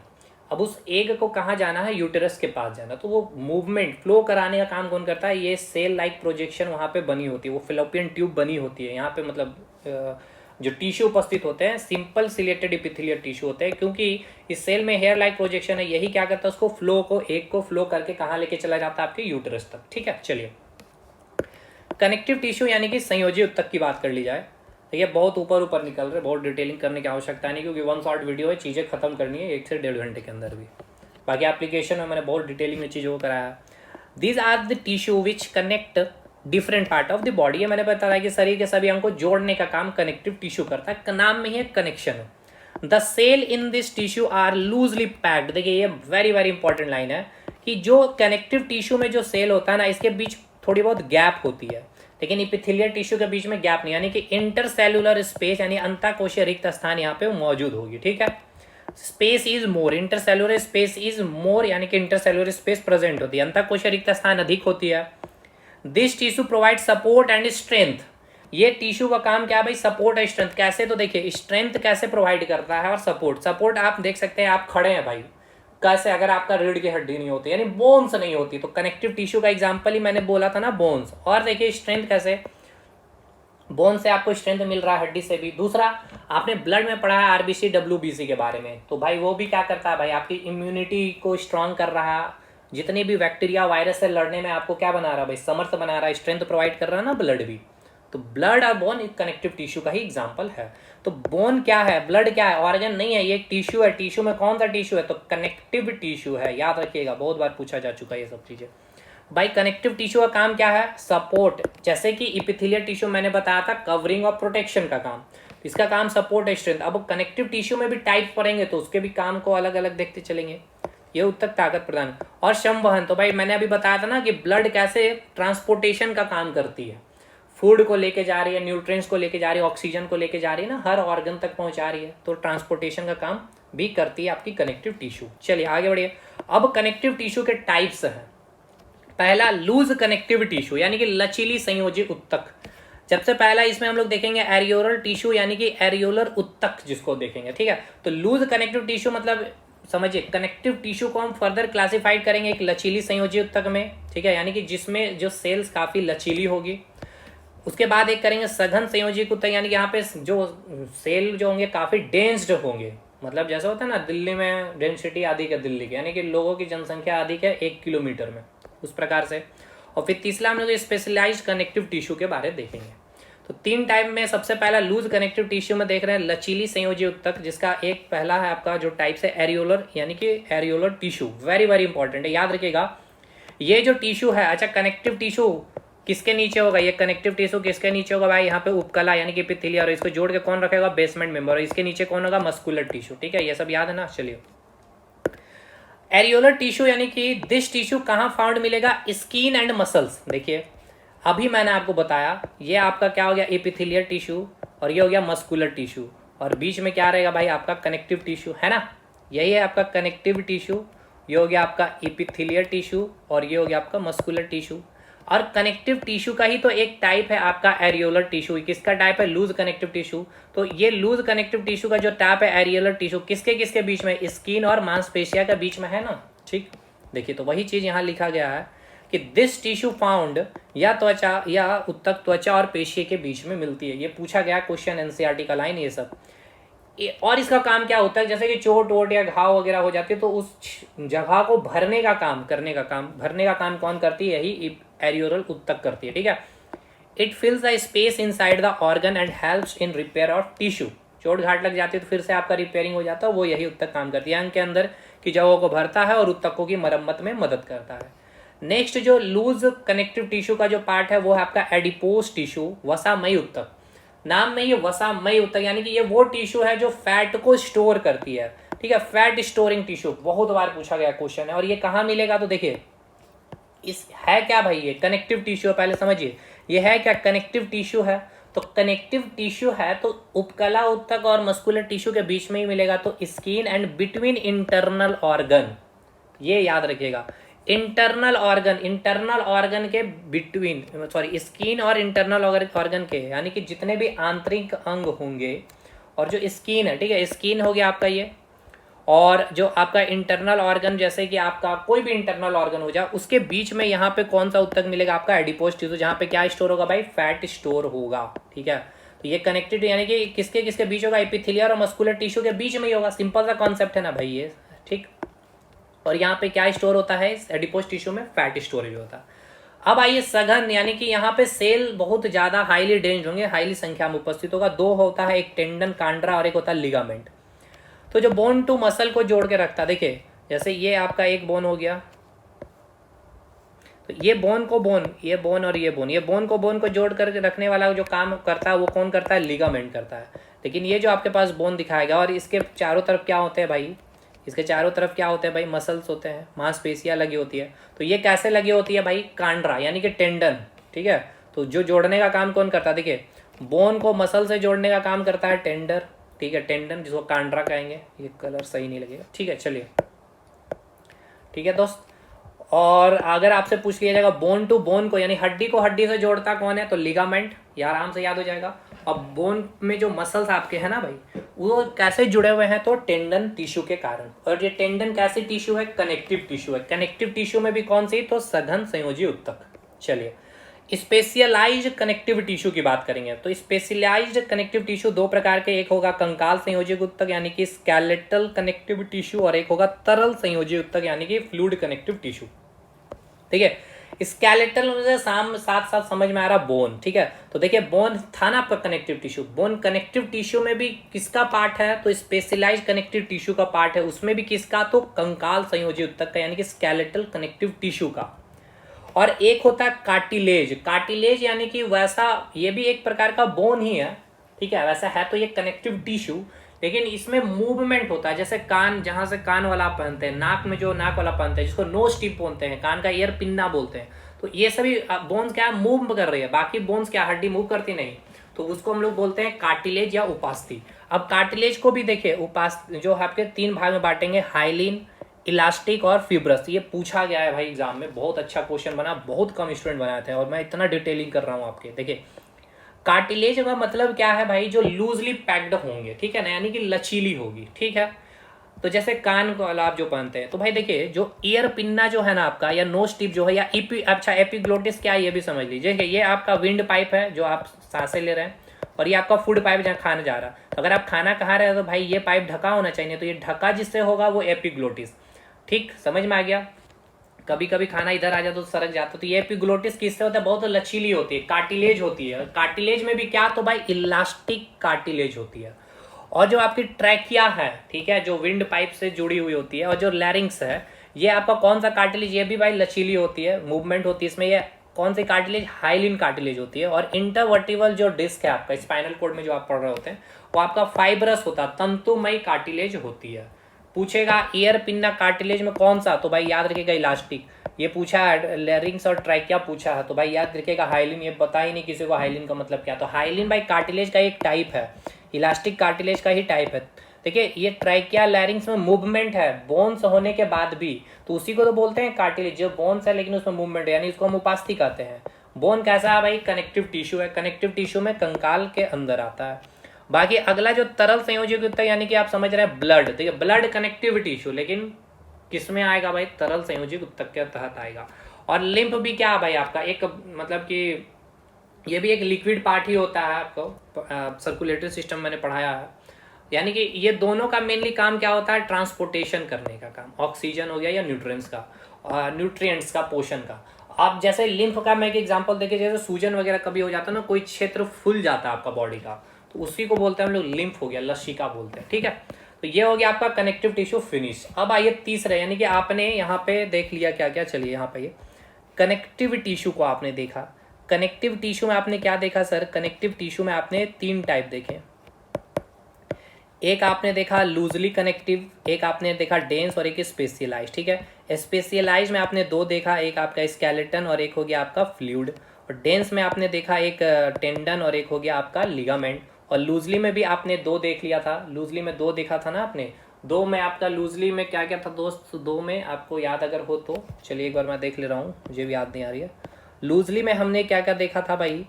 अब उस एग को कहाँ जाना है, यूटेरस के पास जाना, तो वो मूवमेंट फ्लो कराने का काम कौन करता है, ये सेल लाइक प्रोजेक्शन वहाँ पे बनी होती है, वो फिलोपियन ट्यूब बनी होती है यहाँ पे, मतलब जो टिश्यू उपस्थित होते हैं सिंपल सिलेटेड इपिथेलियल टिश्यू होते हैं, क्योंकि इस सेल में हेयर लाइक प्रोजेक्शन है, यही क्या करता है उसको फ्लो को, एग को फ्लो करके कहाँ लेके चला जाता है, आपके यूटेरस तक। ठीक है, चलिए कनेक्टिव टिश्यू यानी कि संयोजी उत्तक की बात कर ली जाए तो ये बहुत ऊपर ऊपर निकल रहे, बहुत डिटेलिंग करने की आवश्यकता नहीं, क्योंकि वन शॉर्ट वीडियो है, चीज़ें खत्म करनी है 1 से 1.5 घंटे के अंदर भी। बाकी एप्लीकेशन में मैंने बहुत डिटेलिंग में चीज़ों को कराया। These are the tissue which connect different part of the body. ये मैंने बताया कि शरीर के सभी अंग को जोड़ने का काम कनेक्टिव टिश्यू करता है, नाम में ही एक कनेक्शन है। The cell in this tissue are loosely packed. देखिए ये वेरी वेरी इंपॉर्टेंट लाइन है कि जो कनेक्टिव टिश्यू में जो सेल होता है ना, इसके बीच थोड़ी बहुत गैप होती है, लेकिन इपिथेलियल टिश्यू के बीच में गैप नहीं, यानी कि इंटरसेलुलर स्पेस यानी अंतःकोशीय रिक्त स्थान यहाँ पे मौजूद होगी। ठीक है, space is more, intercellular space is more, यानी कि इंटरसेलुलर स्पेस प्रेजेंट होती है, अंतःकोशीय रिक्त स्थान अधिक होती है। This tissue provide support and strength. ये टिश्यू का काम क्या है भाई, सपोर्ट और स्ट्रेंथ। कैसे, तो देखिए स्ट्रेंथ कैसे प्रोवाइड करता है और सपोर्ट आप देख सकते हैं, आप खड़े हैं भाई, कैसे, अगर आपका रीढ़ की हड्डी नहीं होती यानी बोन्स नहीं होती, तो कनेक्टिव टिश्यू का एग्जांपल ही मैंने बोला था ना, बोन्स। और देखिए स्ट्रेंथ कैसे, बोन से आपको स्ट्रेंथ मिल रहा है, हड्डी से भी। दूसरा, आपने ब्लड में पढ़ा है आरबीसी डब्ल्यूबीसी के बारे में, तो भाई वो भी क्या करता है भाई, आपकी इम्यूनिटी को स्ट्रांग कर रहा है, जितनी भी बैक्टीरिया वायरस से लड़ने में आपको क्या बना रहा है भाई, समर्थ बना रहा है, स्ट्रेंथ प्रोवाइड कर रहा है ना ब्लड भी। तो ब्लड और बोन एक कनेक्टिव टिश्यू का ही एग्जांपल है। तो बोन क्या है, ब्लड क्या है, ऑर्गन नहीं है, ये एक टिश्यू है। टिश्यू में कौन सा टिश्यू है, तो कनेक्टिव टिश्यू है, याद रखिएगा, बहुत बार पूछा जा चुका है ये सब चीजें। भाई कनेक्टिव टिश्यू का काम क्या है, सपोर्ट। जैसे कि इपिथेलियल टिश्यू मैंने बताया था कवरिंग और प्रोटेक्शन का काम, इसका काम सपोर्ट है, स्ट्रेंथ। अब कनेक्टिव टिश्यू में भी टाइप पढ़ेंगे तो उसके भी काम को अलग अलग देखते चलेंगे। ये उत्तक ताकत प्रदान और संवहन, तो भाई मैंने अभी बताया था ना कि ब्लड कैसे ट्रांसपोर्टेशन का काम करती है, फूड को लेके जा रही है, न्यूट्रिएंट्स को लेके जा रही है, ऑक्सीजन को लेके जा रही है ना, हर ऑर्गन तक पहुंचा रही है, तो ट्रांसपोर्टेशन का काम भी करती है आपकी कनेक्टिव टिश्यू। चलिए आगे बढ़िए। अब कनेक्टिव टिश्यू के टाइप्स हैं। पहला लूज कनेक्टिव टिश्यू यानी कि लचीली संयोजी उत्तक। सबसे पहला इसमें हम लोग देखेंगे एरियोलर टिश्यू यानी कि एरियोलर उत्तक जिसको देखेंगे। ठीक है, तो लूज कनेक्टिव टिश्यू मतलब समझिए, कनेक्टिव टिश्यू को हम फर्दर क्लासिफाइड करेंगे एक लचीली संयोजी उत्तक में। ठीक है, यानी कि जिसमें जो सेल्स काफी लचीली होगी। उसके बाद एक करेंगे सघन संयोजी उत्तक, यानी कि यहाँ पे जो सेल जो होंगे काफी डेंस्ड होंगे, मतलब जैसा होता है ना दिल्ली में डेंसिटी अधिक है, दिल्ली की यानी कि लोगों की जनसंख्या अधिक है 1 किलोमीटर में, उस प्रकार से। और फिर तीसरा हम लोग स्पेशलाइज्ड कनेक्टिव टिश्यू के बारे में देखेंगे। तो 3 टाइप में सबसे पहला लूज कनेक्टिव टिश्यू में देख रहे हैं लचीली संयोजी उत्तक, जिसका एक पहला है आपका जो टाइप से एरियोलर यानी कि areolar tissue, very very important है, याद रखिएगा। ये जो टिश्यू है, अच्छा कनेक्टिव टिश्यू किसके नीचे होगा, ये कनेक्टिव टिश्यू किसके नीचे होगा भाई, यहाँ पे उपकला यानी कि एपिथेलिया, और इसको जोड़ के कौन रखेगा, बेसमेंट मेंबर, और इसके नीचे कौन होगा, मस्कुलर टिश्यू। ठीक है, ये सब याद है ना। चलिए एरियोलर टिश्यू यानी कि दिस टिश्यू कहाँ फाउंड मिलेगा, स्किन एंड मसल्स। देखिए अभी मैंने आपको बताया ये आपका क्या हो गया, एपिथेलियल टिश्यू, और ये हो गया मस्कुलर टिश्यू, और बीच में क्या रहेगा भाई आपका कनेक्टिव टिश्यू, है ना, यही है आपका कनेक्टिव टिश्यू। ये हो गया आपका एपिथेलियल टिश्यू और ये हो गया आपका मस्कुलर टिश्यू। और कनेक्टिव टिश्यू का ही तो एक टाइप है आपका एरियोलर टिश्यू। किसका टाइप है, लूज कनेक्टिव टिश्यू। तो ये लूज कनेक्टिव टिश्यू का जो टाइप है एरियोलर टिश्यू, किसके किसके बीच में, स्किन और मांसपेशिया के बीच में है ना। ठीक, देखिए तो वही चीज यहाँ लिखा गया है कि दिस टिश्यू फाउंड, या त्वचा या उत्तक त्वचा और पेशी के बीच में मिलती है। ये पूछा गया क्वेश्चन एनसीईआरटी का लाइन ये सब। और इसका काम क्या होता है, जैसे कि चोट वोट या घाव वगैरह हो जाती है तो उस जगह को भरने का काम भरने का काम कौन करती है, यही एरियोलर उत्तक करती है। ठीक है, it फिल्स the space inside the organ and helps in repair of tissue. चोट घाट लग जाती है तो फिर से आपका रिपेयरिंग हो जाता है, वो यही उत्तक काम करती है, अंग के अंदर की जगहों को भरता है और उत्तकों की मरम्मत में मदद करता है। नेक्स्ट जो लूज कनेक्टिव टिश्यू का जो पार्ट है वो है आपका एडिपोज टिश्यू, वसामयी उत्तक। नाम में ये वसामयी उत्तक यानी कि ये वो टिश्यू है जो फैट को स्टोर करती है। ठीक है, फैट स्टोरिंग टिश्यू, बहुत बार पूछा गया क्वेश्चन है। और ये कहाँ मिलेगा, तो देखिए इस है क्या भाई, ये कनेक्टिव टिश्यू है, पहले समझिए ये है क्या, कनेक्टिव टिश्यू है। तो कनेक्टिव टिश्यू है तो उपकला उत्तक और मस्कुलर टिश्यू के बीच में ही मिलेगा, तो skin and between internal organ, ये याद रखिएगा। इंटरनल ऑर्गन के बिटवीन, सॉरी स्किन और इंटरनल ऑर्गन के, यानी कि जितने भी आंतरिक अंग होंगे और जो स्किन है, ठीक है, स्किन हो गया आपका ये, और जो आपका इंटरनल ऑर्गन, जैसे कि आपका कोई भी इंटरनल ऑर्गन हो जाए, उसके बीच में यहाँ पे कौन सा उत्तक मिलेगा? आपका एडिपोज टिश्यू, जहाँ पे क्या स्टोर होगा भाई? फैट स्टोर होगा। ठीक है, तो ये कनेक्टेड यानी कि किसके किसके बीच होगा? एपिथेलियल और मस्कुलर टिश्यू के बीच में ही होगा। सिंपल सा कॉन्सेप्ट है ना भाई ये, ठीक। और यहाँ पे क्या स्टोर होता है? इस एडिपोज टिश्यू में फैट स्टोरेज होता है। अब आइए सघन, यानी कि यहाँ पे सेल बहुत ज्यादा हाईली डेंज होंगे, हाईली संख्या में उपस्थित होगा। दो होता है, एक टेंडन कांड्रा और एक होता है लिगामेंट। तो जो बोन टू मसल को जोड़ के रखता है, देखिए जैसे ये आपका एक बोन हो गया, तो ये बोन को बोन, ये बोन और ये बोन को बोन को जोड़ कर रखने वाला जो काम करता है वो कौन करता है? लिगामेंट करता है। लेकिन ये जो आपके पास बोन दिखाएगा और इसके चारों तरफ क्या होते हैं भाई? इसके चारों तरफ क्या होते हैं भाई? मसल्स होते हैं, मांसपेशियां लगी होती है। तो ये कैसे लगी होती है भाई? कांड्रा यानी कि टेंडन। ठीक है, तो जो जोड़ने का काम कौन करता है? देखिए बोन को मसल से जोड़ने का काम करता है टेंडर। ठीक है, टेंडन, जिसको कांड्रा कहेंगे। ये कलर सही नहीं लगेगा, ठीक है, चलिए। ठीक है दोस्त, और अगर आपसे पूछ लिया जाएगा बोन टू बोन को, यानी हड्डी को हड्डी से जोड़ता कौन है? तो लिगामेंट, यार आराम से याद हो जाएगा। अब बोन में जो मसल्स आपके हैं ना भाई, वो कैसे जुड़े हुए हैं? तो टेंडन टिश्यू के कारण। और ये टेंडन कैसी टिश्यू है? कनेक्टिव टिश्यू है। कनेक्टिव टिश्यू में भी कौन सी? तो सघन संयोजी उत्तक। चलिए, स्पेशलाइज्ड कनेक्टिव टिश्यू की बात करेंगे। तो स्पेशलाइज्ड कनेक्टिव टिश्यू दो प्रकार के, एक होगा कंकाल संयोजी उत्तक यानी कि स्केलेटल कनेक्टिव टिश्यू, और एक होगा तरल संयोजी उत्तक यानी कि फ्लूइड कनेक्टिव टिश्यू। ठीक है, स्केलेटल मुझे साथ साथ समझ में आ रहा बोन। ठीक है, तो देखिए बोन था ना आपका connective tissue, bone connective tissue में भी किसका पार्ट है? तो स्पेशलाइज्ड कनेक्टिव टिश्यू का पार्ट है। उसमें भी किसका? तो कंकाल संयोजी उत्तक का यानी कि स्केलेटल कनेक्टिव टिश्यू का। और एक होता है कार्टिलेज। कार्टिलेज यानी कि वैसा, ये भी एक प्रकार का बोन ही है। ठीक है, वैसा है तो ये कनेक्टिव टिश्यू, लेकिन इसमें मूवमेंट होता है। जैसे कान, जहां से कान वाला आप पहनते हैं, नाक में जो नाक वाला पहनते हैं जिसको नोज टिप बोलते हैं, कान का ईयर पिन्ना बोलते हैं, तो ये सभी बोन्स क्या मूव कर रही है। बाकी बोन्स क्या, हड्डी मूव करती नहीं, तो उसको हम लोग बोलते हैं कार्टिलेज या उपास्थि। अब कार्टिलेज को भी देखिए, उपास्थि जो आपके तीन भाग में बांटेंगे, हाइलिन, इलास्टिक और फिब्रस। ये पूछा गया है भाई एग्जाम में, बहुत अच्छा क्वेश्चन बना, बहुत कम स्टूडेंट बनाए थे, और मैं इतना डिटेलिंग कर रहा हूँ आपके। देखिए कार्टिलेज का मतलब क्या है भाई? जो लूजली पैक्ड होंगे, ठीक है ना, यानी कि लचीली होगी। ठीक है, तो जैसे कान को आप जो पहनते हैं, तो भाई देखिए जो ईयर पिन्ना जो है ना आपका, या नोज टिप जो है, या एपिग्लोटिस क्या है ये भी समझ लीजिए। ये आपका विंड पाइप है जो आप सांसें ले रहे हैं, और ये आपका फूड पाइप जहाँ खाना जा रहा है। तो अगर आप खाना खा रहे हो तो भाई ये पाइप ढका होना चाहिए, तो ये ढका जिससे होगा वो एपिग्लोटिस। ठीक, समझ में आ गया? कभी कभी खाना इधर आ जाता तो सरक जाता, तो ये एपिग्लोटिस किससे होता है? बहुत लचीली होती है, कार्टिलेज होती है। कार्टिलेज में भी क्या? तो भाई इलास्टिक कार्टिलेज होती है। और जो आपकी ट्रैकिया है, ठीक है, जो विंड पाइप से जुड़ी हुई होती है, और जो लैरिंग्स है, ये आपका कौन सा कार्टिलेज? ये भी भाई लचीली होती है, मूवमेंट होती है इसमें। ये कौन सी कार्टिलेज? हाइलिन कार्टिलेज होती है। और इंटरवर्टिबल जो डिस्क है आपका स्पाइनल कोड में जो आप पढ़ रहे होते हैं, वो आपका फाइब्रस होता है, तंतुमय कार्टिलेज होती है। पूछेगा ईयर पिन्ना कार्टिलेज में कौन सा? तो भाई याद रखिएगा इलास्टिक। ये पूछा है लैरिंग्स और ट्रैकिया पूछा है, तो भाई याद रखिएगा हाइलिन। ये बता ही नहीं किसी को हाइलिन का मतलब क्या। तो हाइलिन भाई कार्टिलेज का एक टाइप है, इलास्टिक कार्टिलेज का ही टाइप है। देखिए ये ट्रैकिया लैरिंग्स में मूवमेंट है बोन्स होने के बाद भी, तो उसी को तो बोलते हैं कार्टिलेज। जो बोन्स है लेकिन उसमें मूवमेंट है, यानी इसको हम उपास्थि कहते हैं। बोन कैसा है भाई? कनेक्टिव टिश्यू है। कनेक्टिव टिश्यू में कंकाल के अंदर आता है। बाकी अगला जो तरल संयोजी उत्तक, यानी कि आप समझ रहे हैं ब्लड, देखिए ब्लड कनेक्टिव टिश्यू, लेकिन किस में आएगा भाई? तरल संयोजी उत्तक के तहत आएगा। और लिम्फ भी क्या है भाई आपका? एक मतलब कि ये भी एक लिक्विड पार्ट ही होता है, आपको सर्कुलेटरी सिस्टम मैंने पढ़ाया है। यानी कि ये दोनों का मेनली काम क्या होता है? ट्रांसपोर्टेशन करने का काम, ऑक्सीजन हो गया या न्यूट्रिएंट्स का पोषण का। आप जैसे लिम्फ का मैं एक एग्जांपल देखिए, जैसे सूजन वगैरह कभी हो जाता है ना, कोई क्षेत्र फूल जाता है आपका बॉडी का, तो उसी को बोलते हैं हम लोग लिम्फ हो गया, लसिका बोलते हैं। ठीक है, तो ये हो गया आपका कनेक्टिव टिश्यू फिनिश। अब आइए तीसरे, यानी कि आपने यहाँ पे देख लिया क्या क्या। चलिए यहाँ पे ये कनेक्टिव टिश्यू को आपने देखा। कनेक्टिव टिश्यू में आपने क्या देखा सर? कनेक्टिव टिश्यू में आपने तीन टाइप देखे। एक आपने देखा लूजली कनेक्टिव, एक आपने देखा डेंस, और एक स्पेशलाइज्ड। ठीक है, स्पेशलाइज्ड में आपने दो देखा, एक आपका स्केलेटन और एक हो गया आपका फ्लूइड। और डेंस में आपने देखा एक टेंडन और एक हो गया आपका लिगामेंट। और लूजली में भी आपने दो देख लिया था, लूजली में दो देखा था ना आपने। दो में आपका लूजली में क्या क्या था दोस्त? दो में आपको याद अगर हो तो चलिए एक बार मैं देख ले रहा हूँ, मुझे भी याद नहीं आ रही है। लूजली में हमने क्या क्या देखा था भाई?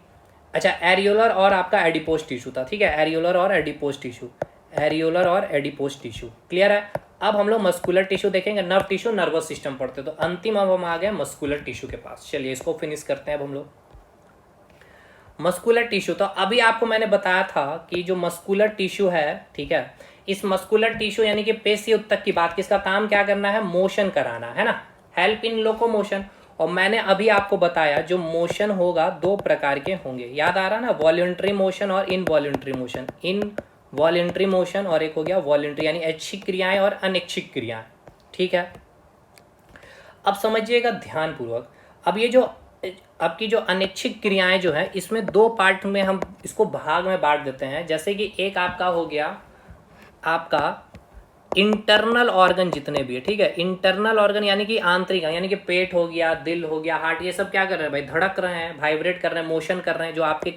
अच्छा, एरियोलर और आपका एडिपोज टिश्यू था। ठीक है, एरियोलर और एडिपोज टिश्यू, एरियोलर और एडिपोज टिश्यू, क्लियर है। अब हम लोग मस्कुलर टिश्यू देखेंगे, नर्व टिश्यू, नर्वस सिस्टम पढ़ते, तो अंतिम अब हम आ गए मस्कुलर टिश्यू के पास। चलिए इसको फिनिश करते हैं अब हम लोग। मस्कुलर टिश्यू, तो अभी आपको मैंने बताया था कि जो मस्कुलर टिश्यू है, ठीक है, इस मस्कुलर टिश्यू यानी कि पेशी उत्तक की बात, किसका काम क्या करना है, मोशन कराना है ना, हेल्प इन लोकोमोशन। और मैंने अभी आपको बताया जो मोशन होगा दो प्रकार के होंगे, याद आ रहा ना, वॉल्यूंटरी मोशन और इनवॉल्यूंटरी मोशन। इन वॉल्यूंटरी मोशन और एक हो गया वॉल्यूंटरी, यानी ऐच्छिक क्रियाएं और अनैच्छिक क्रियाएं, ठीक है। अब समझिएगा ध्यानपूर्वक, अब ये जो आपकी जो अनैच्छिक क्रियाएं जो है, इसमें दो पार्ट में हम इसको भाग में बांट देते हैं। जैसे कि एक आपका हो गया आपका इंटरनल ऑर्गन जितने भी है, ठीक है, इंटरनल ऑर्गन यानी कि आंतरिक, यानी कि पेट हो गया, दिल हो गया, हार्ट, ये सब क्या कर रहे हैं भाई, धड़क रहे हैं, वाइब्रेट कर रहे हैं, मोशन कर रहे हैं, जो आपके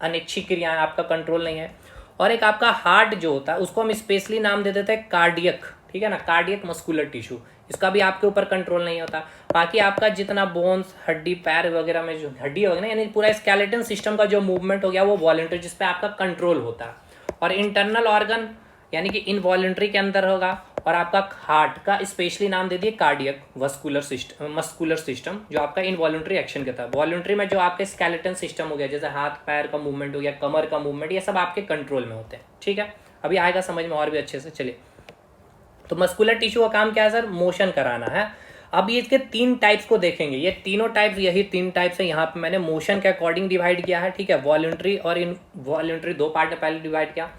अनैच्छिक क्रियाएं, आपका कंट्रोल नहीं है। और एक आपका हार्ट जो होता है उसको हम स्पेशली नाम दे देते हैं कार्डियक, ठीक है ना, कार्डियक मस्कुलर टिश्यू, इसका भी आपके ऊपर कंट्रोल नहीं होता। बाकी आपका जितना बोन्स, हड्डी, पैर वगैरह में जो हड्डी होगी ना, यानी पूरा स्केलेटन सिस्टम का जो मूवमेंट हो गया वो वॉलंटरी, जिसपे आपका कंट्रोल होता है। और इंटरनल ऑर्गन यानी कि इनवॉलंटरी के अंदर होगा। और आपका हार्ट का स्पेशली नाम दे दिए cardiac vascular system, muscular system, जो आपका इनवॉलंटरी एक्शन करता है। वॉलंटरी में जो आपके स्केलेटन सिस्टम हो गया, जैसे हाथ पैर का मूवमेंट हो गया, कमर का मूवमेंट, ये सब आपके कंट्रोल में होते हैं, ठीक है। अभी आएगा समझ में और भी अच्छे से। चलिए, तो मस्कुलर टिश्यू का काम क्या है सर, मोशन कराना है। अब ये इसके तीन टाइप्स को देखेंगे, ये तीनों टाइप्स, यही तीन टाइप्स है, यहाँ पे मैंने मोशन के अकॉर्डिंग डिवाइड किया है, ठीक है। वॉलंटरी और इनवॉलंटरी दो पार्ट में पहले डिवाइड किया,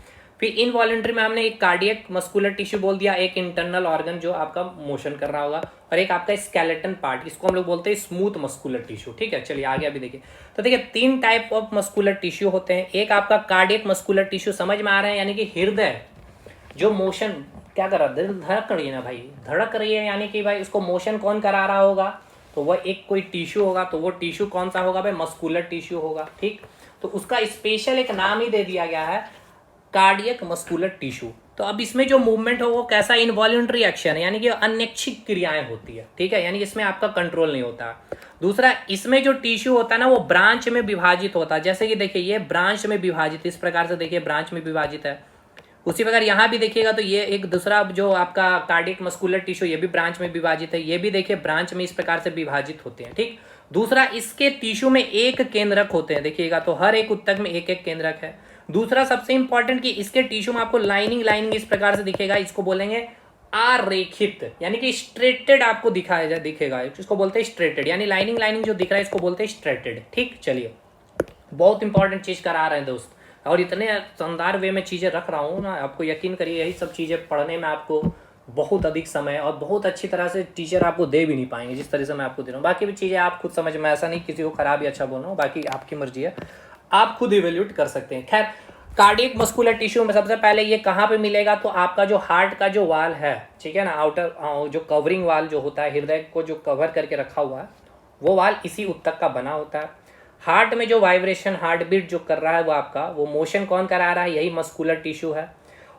फिर इनवॉलंटरी में हमने एक कार्डियक मस्कुलर टिश्यू बोल दिया, एक इंटरनल ऑर्गन जो आपका मोशन कर रहा होगा, और एक आपका स्केलेटन पार्ट, इसको हम लोग बोलते हैं स्मूथ मस्कुलर टिश्यू, ठीक है। चलिए आगे अभी देखिए, तो देखिए तीन टाइप ऑफ मस्कुलर टिश्यू होते हैं। एक आपका कार्डियक मस्कुलर टिश्यू, समझ में आ रहा है, यानी कि हृदय जो मोशन क्या कर रहा है, दिल धड़क रही है ना भाई, धड़क रही है, यानी कि भाई उसको मोशन कौन करा रहा होगा, तो वह एक कोई टिश्यू होगा, तो वो टिश्यू कौन सा होगा भाई, मस्कुलर टिश्यू होगा, ठीक। तो उसका स्पेशल एक नाम ही दे दिया गया है, कार्डियक मस्कुलर टिश्यू। तो अब इसमें जो मूवमेंट हो वो कैसा, इनवॉल्यूंटरी एक्शन है, यानी कि अनैच्छिक क्रियाएं होती है, ठीक है, यानी कि इसमें आपका कंट्रोल नहीं होता। दूसरा, इसमें जो टिश्यू होता है ना वो ब्रांच में विभाजित होता है, जैसे कि देखिए ये ब्रांच में विभाजित, इस प्रकार से देखिए ब्रांच में विभाजित है। उसी प्रकार यहाँ भी देखिएगा तो ये एक दूसरा जो आपका कार्डियक मस्कुलर टिश्यू, ये भी ब्रांच में विभाजित है, ये भी देखिए ब्रांच में इस प्रकार से विभाजित होते हैं, ठीक। दूसरा, इसके टिश्यू में एक केंद्रक होते हैं, देखिएगा तो हर एक उत्तक में एक एक केंद्रक है। दूसरा सबसे इंपॉर्टेंट कि इसके टिश्यू में आपको लाइनिंग इस प्रकार से दिखेगा, इसको बोलेंगे आरेखित, यानी कि स्ट्रेटेड आपको दिखाया दिखेगा, इसको बोलते हैं स्ट्रेटेड, यानी लाइनिंग जो दिख रहा है इसको बोलते हैं स्ट्रेटेड, ठीक। चलिए, बहुत इंपॉर्टेंट चीज करा रहे हैं दोस्त, और इतने शानदार वे में चीज़ें रख रहा हूँ ना, आपको यकीन करिए यही सब चीज़ें पढ़ने में आपको बहुत अधिक समय और बहुत अच्छी तरह से टीचर आपको दे भी नहीं पाएंगे जिस तरह से मैं आपको दे रहा हूँ। बाकी भी चीज़ें आप खुद समझ में, ऐसा नहीं किसी को खराब या अच्छा बोल रहा हूँ, बाकी आपकी मर्जी है, आप खुद इवेल्यूट कर सकते हैं। खैर, कार्डियक मस्कुलर टिश्यू में सबसे पहले ये कहाँ पे मिलेगा, तो आपका जो हार्ट का जो वाल है, ठीक है ना, आउटर जो कवरिंग वाल जो होता है, हृदय को जो कवर करके रखा हुआ है, वो वाल इसी उत्तक का बना होता है। हार्ट में जो वाइब्रेशन, हार्ट बीट जो कर रहा है वो आपका, वो मोशन कौन करा रहा है, यही मस्कुलर टिश्यू है।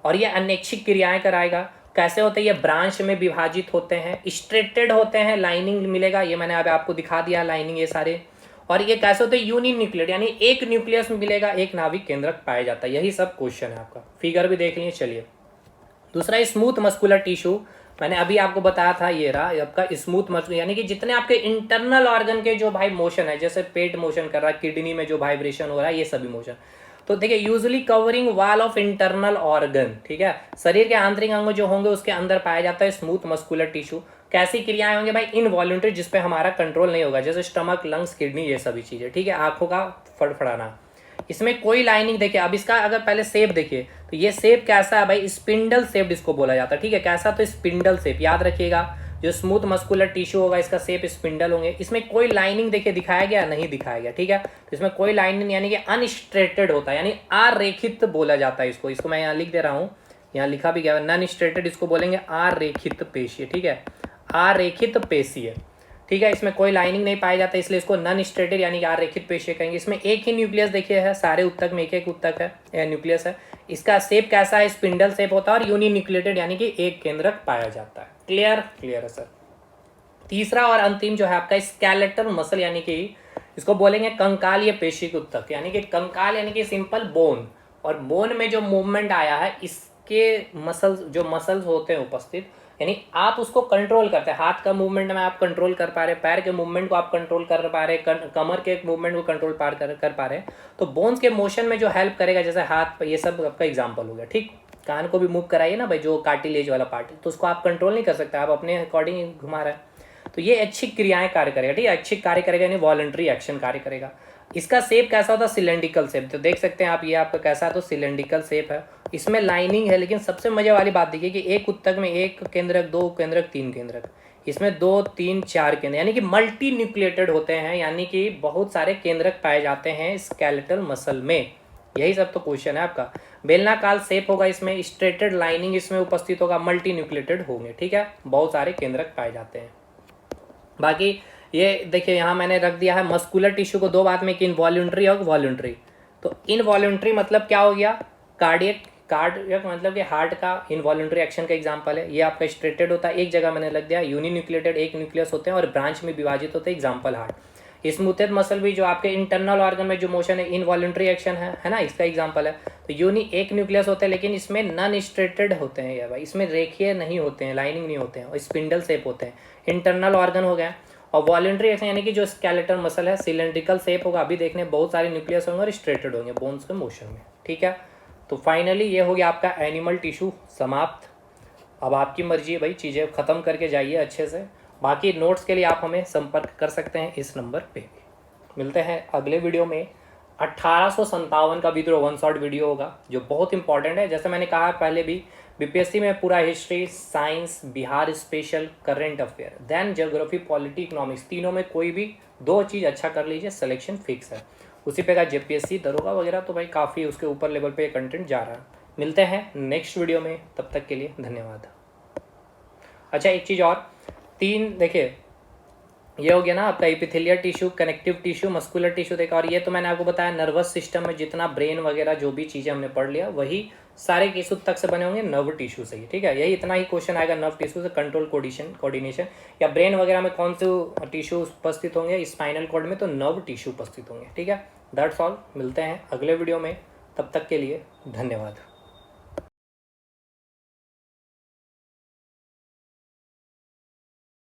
और ये अनैच्छिक क्रियाएं कराएगा। कैसे होते हैं, ये ब्रांच में विभाजित होते हैं, स्ट्रेटेड होते हैं, लाइनिंग मिलेगा, ये मैंने अब आपको दिखा दिया लाइनिंग ये सारे। और ये कैसे होते हैं, यूनिन्यूक्लियेट, यानी एक न्यूक्लियस मिलेगा, एक नाभिक केंद्रक पाया जाता है, यही सब क्वेश्चन है आपका। फिगर भी देख लीजिए। चलिए, दूसरा स्मूथ मस्कुलर टिश्यू, मैंने अभी आपको बताया था, ये रहा आपका स्मूथ मस्कुलर, यानी कि जितने आपके इंटरनल ऑर्गन के जो भाई मोशन है, जैसे पेट मोशन कर रहा है, किडनी में जो वाइब्रेशन हो रहा है, ये सभी मोशन। तो देखिए, usually covering wall of internal organ, ठीक है, शरीर के आंतरिक अंग जो होंगे उसके अंदर पाया जाता है स्मूथ मस्कुलर टिश्यू। कैसी क्रियाएं होंगे भाई, इनवॉल्यूंटरी, जिसपे हमारा कंट्रोल नहीं होगा, जैसे स्टमक, लंग्स, किडनी, ये सभी चीजें, ठीक है। आंखों का फड़फड़ाना, इसमें कोई लाइनिंग देखिए। अब इसका अगर पहले शेप देखिए तो ये शेप कैसा है भाई, स्पिंडल शेप इसको बोला जाता है, ठीक है। कैसा, तो स्पिंडल शेप, याद रखिएगा, जो स्मूथ मस्कुलर टिश्यू होगा इसका शेप स्पिंडल होंगे। इसमें कोई लाइनिंग देखिए दिखाया गया, नहीं दिखाया गया, ठीक है। तो इसमें कोई लाइनिंग, यानी कि अनस्ट्रेटेड होता है, यानी आरेखित बोला जाता है इसको मैं यहाँ लिख दे रहा हूँ, यहाँ लिखा भी गया, नॉन स्ट्रेटेड इसको बोलेंगे आरेखित पेशीय, ठीक है, आरेखित पेशीय, ठीक है। इसमें कोई लाइनिंग नहीं पाया जाता, इसलिए इसको नॉन स्ट्रेटेड यानी कि आरेखित पेशीय कहेंगे। इसमें एक ही न्यूक्लियस देखिए है, सारे उत्तक में एक एक उत्तक है, न्यूक्लियस है। इसका शेप कैसा है, स्पिंडल शेप होता है, और यूनिन्यूक्लिएटेड यानी कि एक केंद्रक पाया जाता है। क्लियर, क्लियर है सर। तीसरा और अंतिम जो है आपका स्केलेटल मसल, यानी कि इसको बोलेंगे कंकालीय पेशी उत्तक, यानी कि कंकाल यानी कि सिंपल बोन, और बोन में जो मूवमेंट आया है इसके मसल्स, जो मसल्स होते हैं उपस्थित, यानी आप उसको कंट्रोल करते हैं, हाथ का मूवमेंट में आप कंट्रोल कर पा रहे, पैर के मूवमेंट को आप कंट्रोल कर पा रहे, कमर के मूवमेंट को कंट्रोल कर पा रहे, तो बोन्स के मोशन में जो हेल्प करेगा, जैसे हाथ, ये सब आपका एग्जाम्पल हो गया। ठीक, कान को भी मूव कराइए ना भाई, जो कार्टिलेज वाला पार्ट है, तो उसको आप कंट्रोल नहीं कर सकते, आप अपने अकॉर्डिंग घुमा रहे हैं, तो ये अच्छी क्रियाएं कार्य करेगा। ठीक है, अच्छी कार्य करेगा, यानी वॉलंटरी एक्शन कार्य करेगा। इसका शेप कैसा होता है, सिलेंड्रिकल शेप, तो देख सकते हैं आप, ये आपका कैसा है, तो सिलेंड्रिकल शेप है, इसमें लाइनिंग है। लेकिन सबसे मजे वाली बात देखिए कि एक उत्तक में एक केंद्रक, दो केंद्रक, तीन केंद्रक, इसमें 2, 3, 4 केंद्र, यानी कि मल्टी न्यूक्लिएटेड होते हैं, यानी कि बहुत सारे केंद्रक पाए जाते हैं स्केलेटल मसल में। यही सब तो क्वेश्चन है आपका। बेलनाकार शेप होगा, इसमें स्ट्रेटेड लाइनिंग इसमें उपस्थित होगा, मल्टी न्यूक्लिएटेड होंगे। ठीक है, बहुत सारे केंद्रक पाए जाते हैं। बाकी ये देखिए, यहाँ मैंने रख दिया है मस्कुलर टिश्यू को दो बात में, कि इनवॉल्यूंट्री और वॉल्यूंट्री। तो इनवॉल्यूंट्री मतलब क्या हो गया, कार्डियक मतलब कि हार्ट का इनवॉल्यूंट्री एक्शन का एग्जांपल है। ये आपका स्ट्रेटेड होता है, एक जगह मैंने लग दिया, यूनिन्यूक्लिएटेड, एक न्यूक्लियस होते हैं और ब्रांच में विभाजित होते हैं, एग्जांपल हार्ट। स्मूथेड मसल भी जो आपके इंटरनल ऑर्गन में जो मोशन है, इनवॉल्यूंट्री एक्शन है ना, इसका एग्जांपल है। तो यूनि एक न्यूक्लियस होते हैं, लेकिन इसमें नॉन स्ट्रेटेड होते हैं, ये भाई, इसमें रेखीय नहीं होते हैं, लाइनिंग नहीं होते हैं, और स्पिंडल शेप होते हैं, इंटरनल ऑर्गन हो गया। और वॉलंटरी एक्शन यानी कि जो स्केलेटल मसल है, सिलेंड्रिकल शेप होगा, अभी देखने बहुत सारे न्यूक्लियस होंगे और स्ट्रेटेड होंगे बोन्स के मोशन में। ठीक है, तो फाइनली ये हो गया आपका एनिमल टिश्यू समाप्त। अब आपकी मर्जी है भाई, चीज़ें ख़त्म करके जाइए अच्छे से। बाकी नोट्स के लिए आप हमें संपर्क कर सकते हैं इस नंबर पे। मिलते हैं अगले वीडियो में। 1857 का विद्रोह वन शॉट वीडियो होगा, जो बहुत इंपॉर्टेंट है। जैसे मैंने कहा पहले भी, बीपीएससी में पूरा history, science, Bihar special, current affair, then geography, polity, economics, तीनों में कोई भी 2 चीज़ अच्छा कर लीजिए, सिलेक्शन फिक्स है। उसी पे का जेपीएससी, दरोगा वगैरह तो भाई काफ़ी उसके ऊपर लेवल पे कंटेंट जा रहा है। मिलते हैं नेक्स्ट वीडियो में, तब तक के लिए धन्यवाद। अच्छा, एक चीज़ और, 3 देखिए, ये हो गया ना आपका epithelial tissue, connective tissue, muscular tissue देखा, और ये तो मैंने आपको बताया नर्वस सिस्टम में जितना ब्रेन वगैरह जो भी चीज़ें हमने पढ़ लिया, वही सारे टिश्यू तक से बने होंगे नर्व टिश्यू से ही। ठीक है, यही इतना ही क्वेश्चन आएगा नर्व टिश्यू से, कंट्रोल, कोऑर्डिनेशन, या ब्रेन वगैरह में कौन से टिश्यू उपस्थित होंगे, स्पाइनल कॉर्ड में तो नर्व टिश्यू उपस्थित होंगे। ठीक है, दैट्स ऑल। मिलते हैं अगले वीडियो में, तब तक के लिए धन्यवाद।